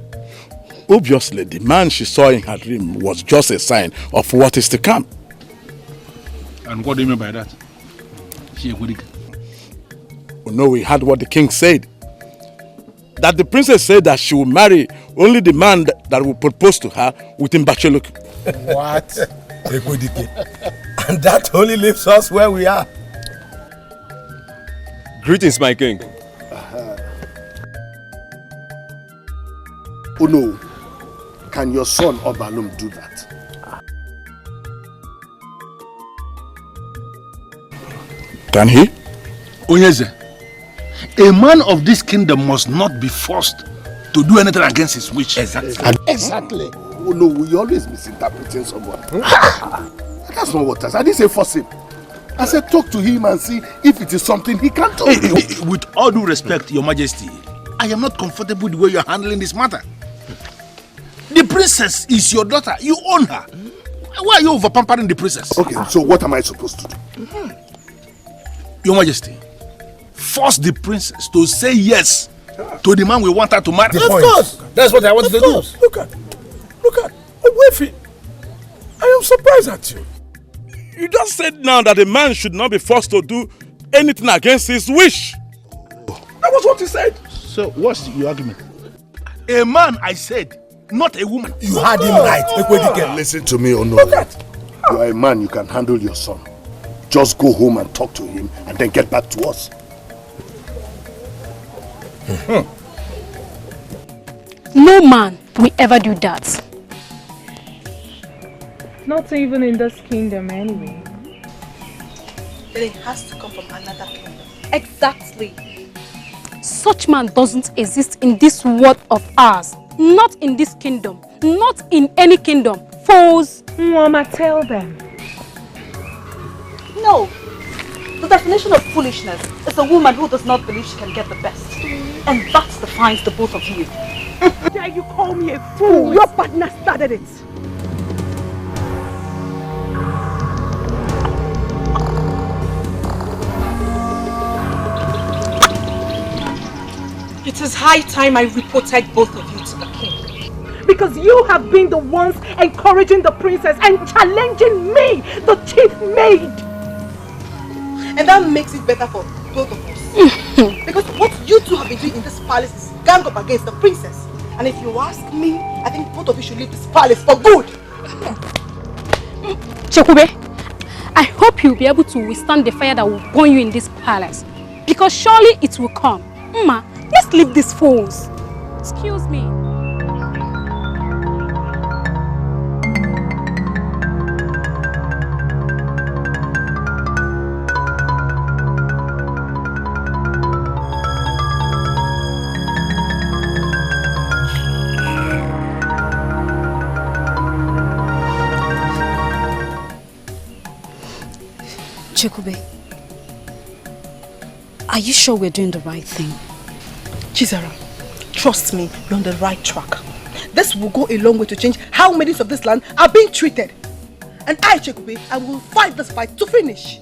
Obviously, the man she saw in her dream was just a sign of what is to come. And what do you mean by that? Oh, no, we heard what the king said. That the princess said that she will marry only the man that will propose to her within Bachelok. What? And that only leaves us where we are. Greetings, my king. Oh no, can your son Obalum do that? Can he? Onyeze, a man of this kingdom must not be forced to do anything against his wish. Exactly. Oh no, we always misinterpreting someone. That's not what I said. I didn't say force him. I said talk to him and see if it is something he can do. With all due respect, Your Majesty, I am not comfortable with the way you are handling this matter. The princess is your daughter. You own her. Why are you over-pampering the princess? Okay, so what am I supposed to do? Your Majesty, force the princess to say yes to the man we want her to marry. Of course. That's what I wanted to do. Look at Owefi. I am surprised at you. You just said now that a man should not be forced to do anything against his wish. That was what he said. So what's your argument? A man, I said, not a woman. You had him right. Listen to me, Ono. You are a man, you can handle your son. Just go home and talk to him and then get back to us. No man will ever do that. Not even in this kingdom anyway. Then it has to come from another kingdom. Exactly. Such man doesn't exist in this world of ours. Not in this kingdom. Not in any kingdom. Fools. Mama, tell them. No. The definition of foolishness is a woman who does not believe she can get the best. And that defines the both of you. Dare you call me a fool? Your partner started it. It is high time I reported both of you to the king. Because you have been the ones encouraging the princess and challenging me, the chief maid. And that makes it better for both of us. Because what you two have been doing in this palace is gang up against the princess. And if you ask me, I think both of you should leave this palace for good. Chekube, I hope you'll be able to withstand the fire that will burn you in this palace. Because surely it will come. Ma, let's leave these fools. Excuse me. Chekube, are you sure we're doing the right thing? Chizara, trust me, you're on the right track. This will go a long way to change how maidens of this land are being treated. And I, Chekube, I will fight this fight to finish.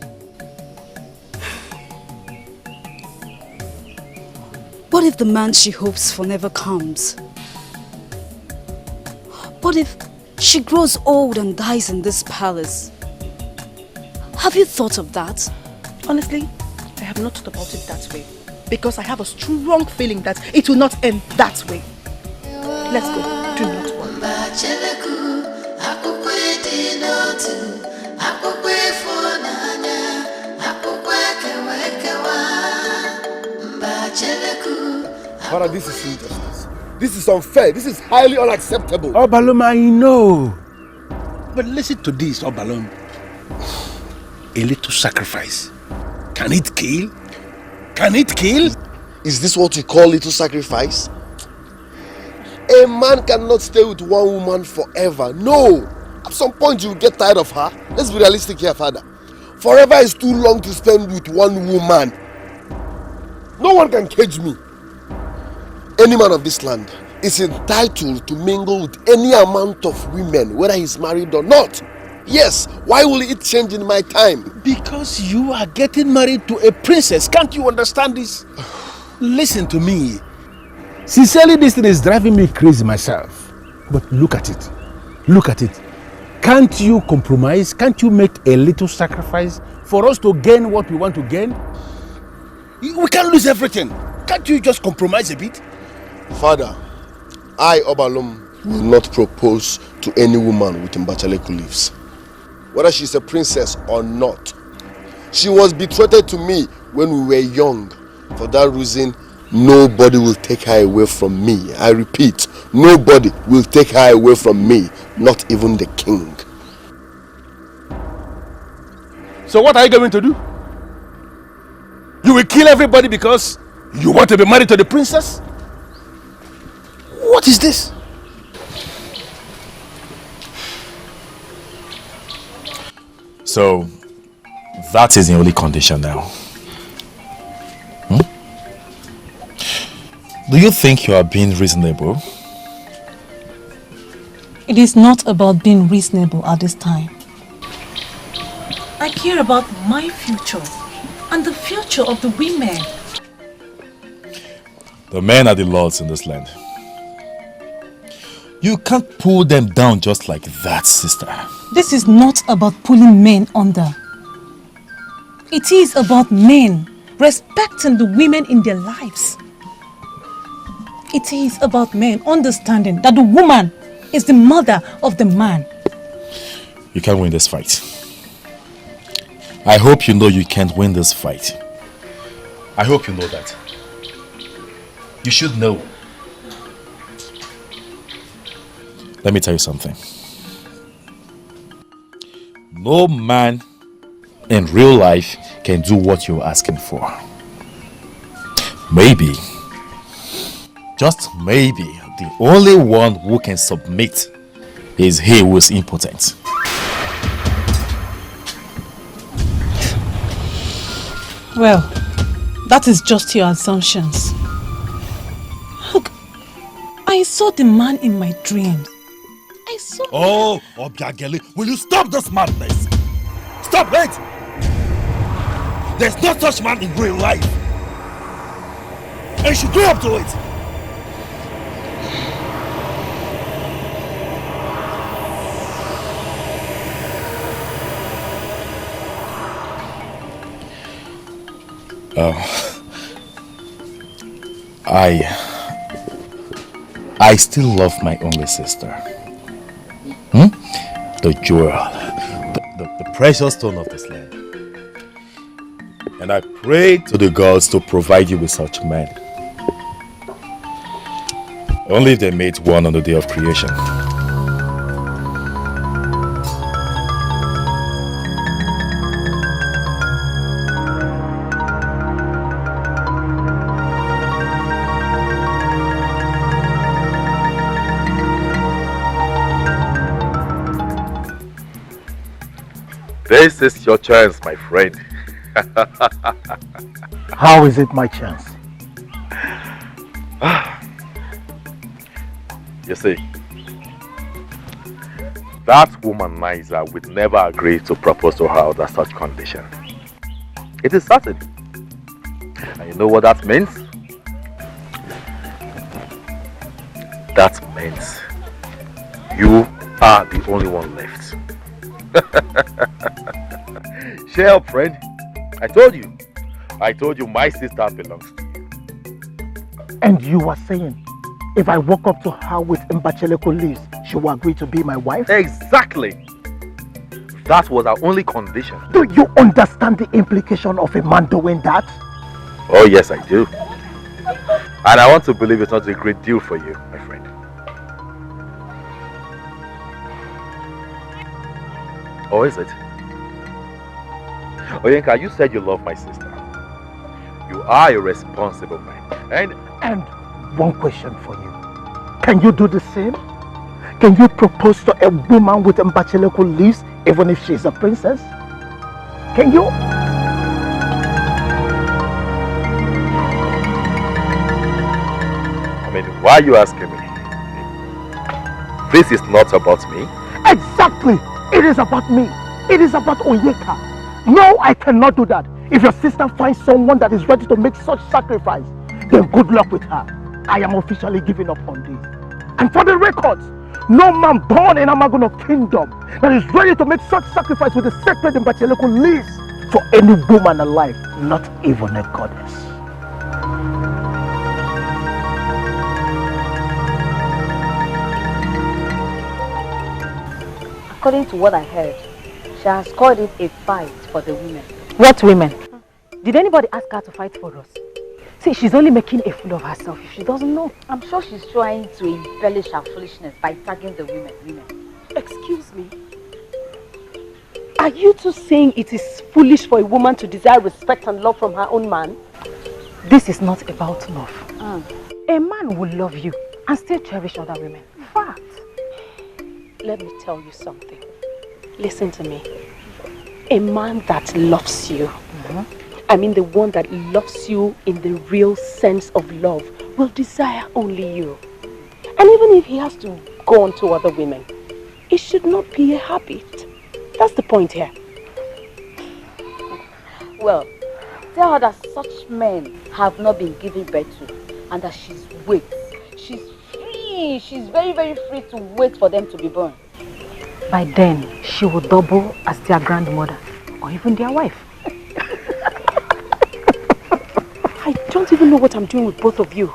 What if the man she hopes for never comes? What if she grows old and dies in this palace? Have you thought of that? Honestly, I have not thought about it that way. Because I have a strong feeling that it will not end that way. Let's go. Do not worry. Father, this is injustice. This is unfair. This is highly unacceptable. Obalum, I know. But listen to this, Obalum. A little sacrifice. Can it kill? Can it kill? Is this what you call little sacrifice? A man cannot stay with one woman forever. No! At some point you'll get tired of her. Let's be realistic here, Father. Forever is too long to spend with one woman. No one can cage me. Any man of this land is entitled to mingle with any amount of women, whether he's married or not. Yes, why will it change in my time? Because you are getting married to a princess. Can't you understand this? Listen to me. Sincerely, this thing is driving me crazy myself. But look at it. Look at it. Can't you compromise? Can't you make a little sacrifice for us to gain what we want to gain? We can't lose everything. Can't you just compromise a bit? Father, I, Obalum, will not propose to any woman with Mbachaleku leaves. Whether she's a princess or not. She was betrothed to me when we were young. For that reason, nobody will take her away from me. I repeat, nobody will take her away from me, not even the king. So what are you going to do? You will kill everybody because you want to be married to the princess? What is this? So, that is the only condition now. Do you think you are being reasonable? It is not about being reasonable at this time. I care about my future and the future of the women. The men are the lords in this land. You can't pull them down just like that, sister. This is not about pulling men under. It is about men respecting the women in their lives. It is about men understanding that the woman is the mother of the man. You can't win this fight. I hope you know you can't win this fight. I hope you know that. You should know. Let me tell you something. No man in real life can do what you're asking for. Maybe, just maybe, the only one who can submit is he who is impotent. Well, that is just your assumptions. Look, I saw the man in my dreams. I saw... Oh, Obiago, will you stop this madness? Stop it! There's no such man in real life. And you should go up to it. I still love my only sister. The jewel, the precious stone of this land. And I pray to the gods to provide you with such men. Only they made one on the day of creation. This is your chance, my friend. How is it my chance? You see, that womanizer would never agree to propose to her under such condition. It is certain. And you know what that means? That means you are the only one left. Cheer up, friend. I told you my sister belongs to you. And you are saying, if I walk up to her with Mbachaleku leaves, she will agree to be my wife? Exactly. That was our only condition. Do you understand the implication of a man doing that? Oh yes, I do. And I want to believe it's not a great deal for you, my friend. Or is it? Oyenka, you said you love my sister. You are a responsible man. And one question for you. Can you do the same? Can you propose to a woman with Mbachaleku leaves even if she's a princess? Can you? I mean, why are you asking me? This is not about me. Exactly! It is about me. It is about Onyeka. No, I cannot do that. If your sister finds someone that is ready to make such sacrifice, then good luck with her. I am officially giving up on this. And for the records, No man born in Amagono kingdom that is ready to make such sacrifice with the sacred and Bacheleku lives for any woman alive, not even a goddess. According to what I heard, she has called it a fight for the women. What women? Did anybody ask her to fight for us? See, she's only making a fool of herself if she doesn't know. I'm sure she's trying to embellish her foolishness by tagging the women. Excuse me? Are you two saying it is foolish for a woman to desire respect and love from her own man? This is not about love. A man will love you and still cherish other women. Fact. Let me tell you something. Listen to me. A man that loves you, I mean the one that loves you in the real sense of love, will desire only you. And even if he has to go on to other women, it should not be a habit. That's the point here. Well, tell her that such men have not been given birth to and that she's weak. She's free. She's very, very free to wait for them to be born. By then, she will double as their grandmother or even their wife. I don't even know what I'm doing with both of you.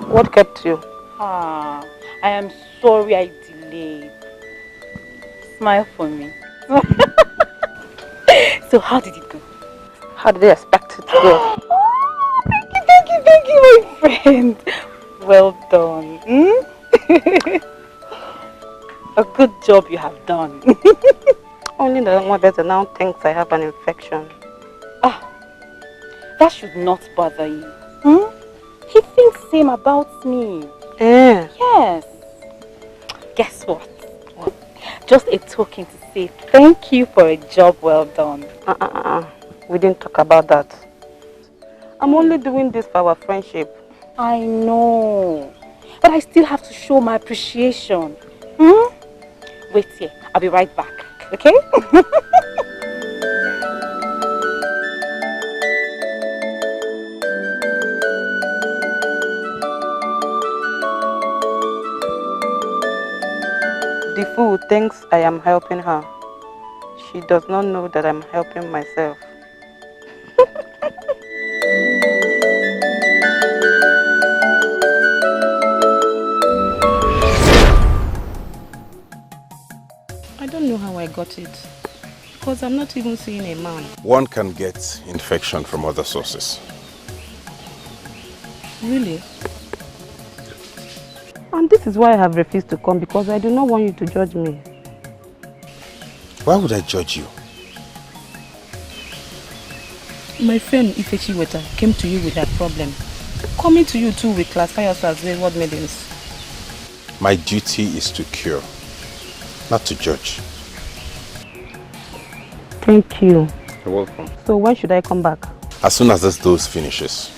What kept you? I am sorry I delayed. Smile for me. So how did it go? How did they expect it to go? Oh, thank you, my friend. Well done. A good job you have done. Only the one better now thinks I have an infection. That should not bother you. He thinks same about me. Yes. Guess what? Just a token to say thank you for a job well done. We didn't talk about that. I'm only doing this for our friendship. I know. But I still have to show my appreciation. Wait here. I'll be right back. Okay? The fool thinks I am helping her. She does not know that I'm helping myself. I don't know how I got it. Because I'm not even seeing a man. One can get infection from other sources. Really? And this is why I have refused to come, because I do not want you to judge me. Why would I judge you? My friend Ifechi Weta came to you with her problem. Coming to you too will classify us as wayward maidens. My duty is to cure, not to judge. Thank you. You're welcome. So when should I come back? As soon as this dose finishes.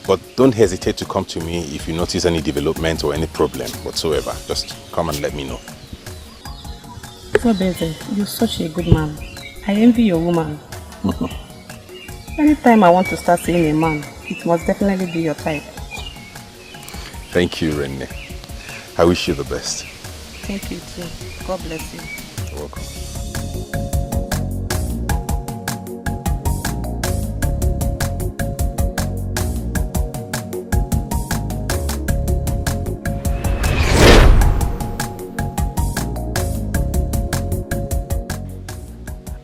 But don't hesitate to come to me if you notice any development or any problem whatsoever. Just come and let me know. Obeze, you're such a good man. I envy your woman. Anytime I want to start seeing a man, it must definitely be your type. Thank you, Rene. I wish you the best. Thank you too. God bless you. You're welcome.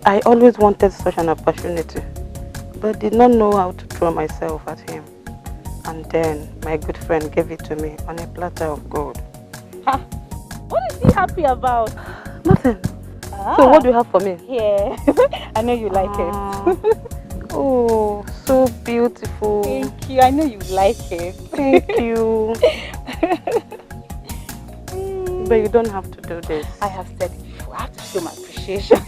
I always wanted such an opportunity, but did not know how to throw myself at him. And then my good friend gave it to me on a platter of gold. Ha! What is he happy about? Nothing. So what do you have for me? Yeah, I know you like it. Oh, so beautiful. Thank you. I know you like it. Thank you. But you don't have to do this. I have said it before. I have to show my appreciation.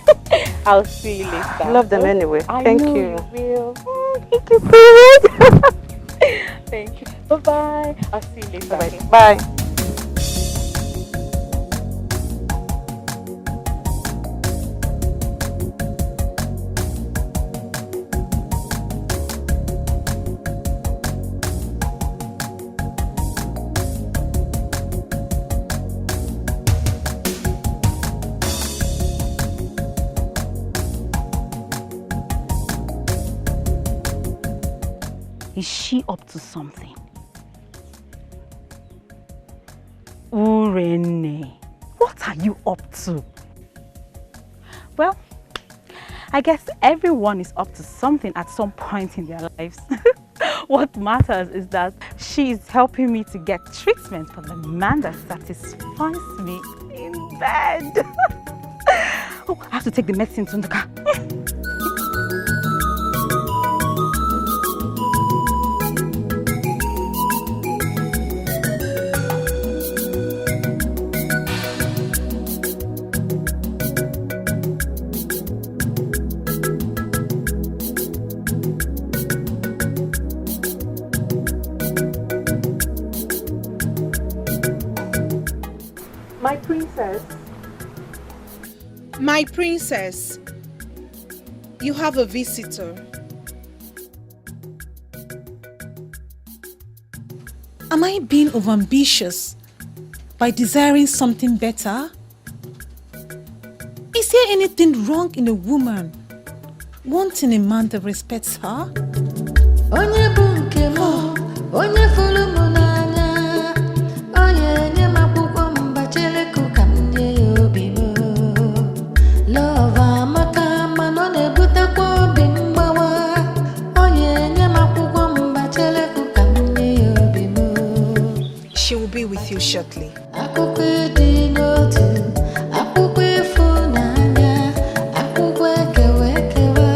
I'll see you later. I love them anyway. Thank you. You will. Thank you so much. Thank you. Bye-bye. I'll see you later. Bye. Bye. Is she up to something? Urene, what are you up to? Well, I guess everyone is up to something at some point in their lives. What matters is that she is helping me to get treatment for the man that satisfies me in bed. Oh, I have to take the medicine to the car. My princess. My princess. You have a visitor. Am I being overambitious by desiring something better? Is there anything wrong in a woman wanting a man that respects her? Onye bụ nke m, onye fụrụ m n'anya, onye nye m akwụkwọ mbachelekụ ka m nye ya obi m. Love amaka mana ọ na-ebutekwa obi mgbawa, onye nye m akwụkwọ mbachelekụ ka m nye ya obi m. She will be with you shortly. Akwụkwọ dị n'otu, akwụkwọ ịfụnanya, akwụkwọ ekewa ekewa.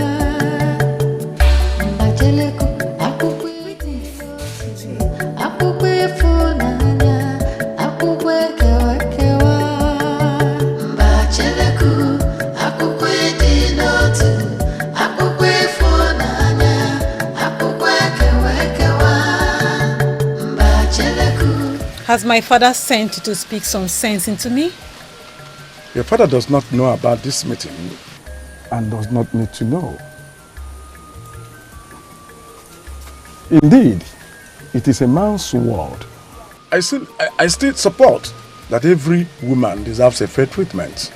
Mbachelekụ, akwụkwọ dị n'otu, akwụkwọ ịfụnanya, akwụkwọ ekewa ekewa. Mbachelekụ, akwụkwọ dị n'otu, akwụkwọ ịfụnanya, akwụkwọ ekewa ekewa. Mbachelekụ. Has my father sent you to speak some sense into me? Your father does not know about this meeting and does not need to know. Indeed, it is a man's world. I still support that every woman deserves a fair treatment.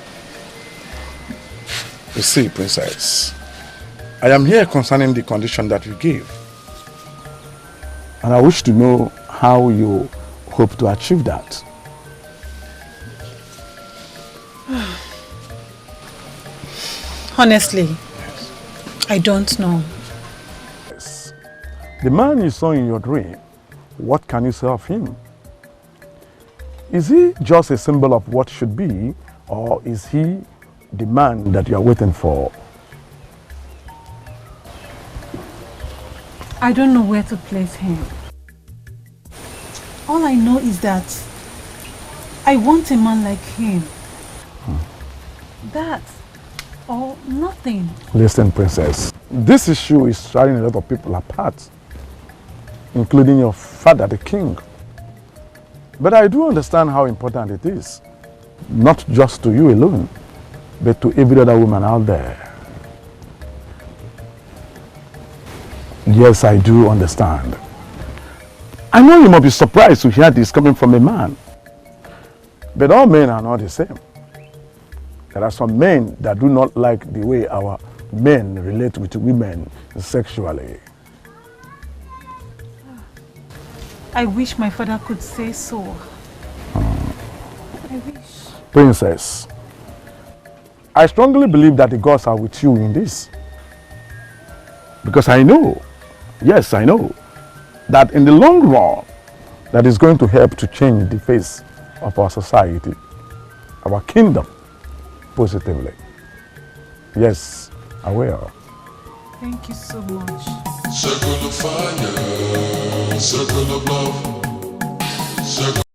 You see, Princess, I am here concerning the condition that you gave. And I wish to know how you hope to achieve that. Honestly, I don't know. The man you saw in your dream, what can you say of him? Is he just a symbol of what should be, or is he the man that you are waiting for? I don't know where to place him. All I know is that I want a man like him. That or nothing. Listen, Princess, this issue is tearing a lot of people apart, including your father, the king. But I do understand how important it is, not just to you alone, but to every other woman out there. Yes, I do understand. I know you must be surprised to hear this coming from a man, but all men are not the same. There are some men that do not like the way our men relate with women sexually. I wish my father could say so. I wish. Princess, I strongly believe that the gods are with you in this. Because I know, yes, I know, that in the long run, that is going to help to change the face of our society, our kingdom, positively. Yes, I will. Thank you so much. Circle of fire, circle of love, circle.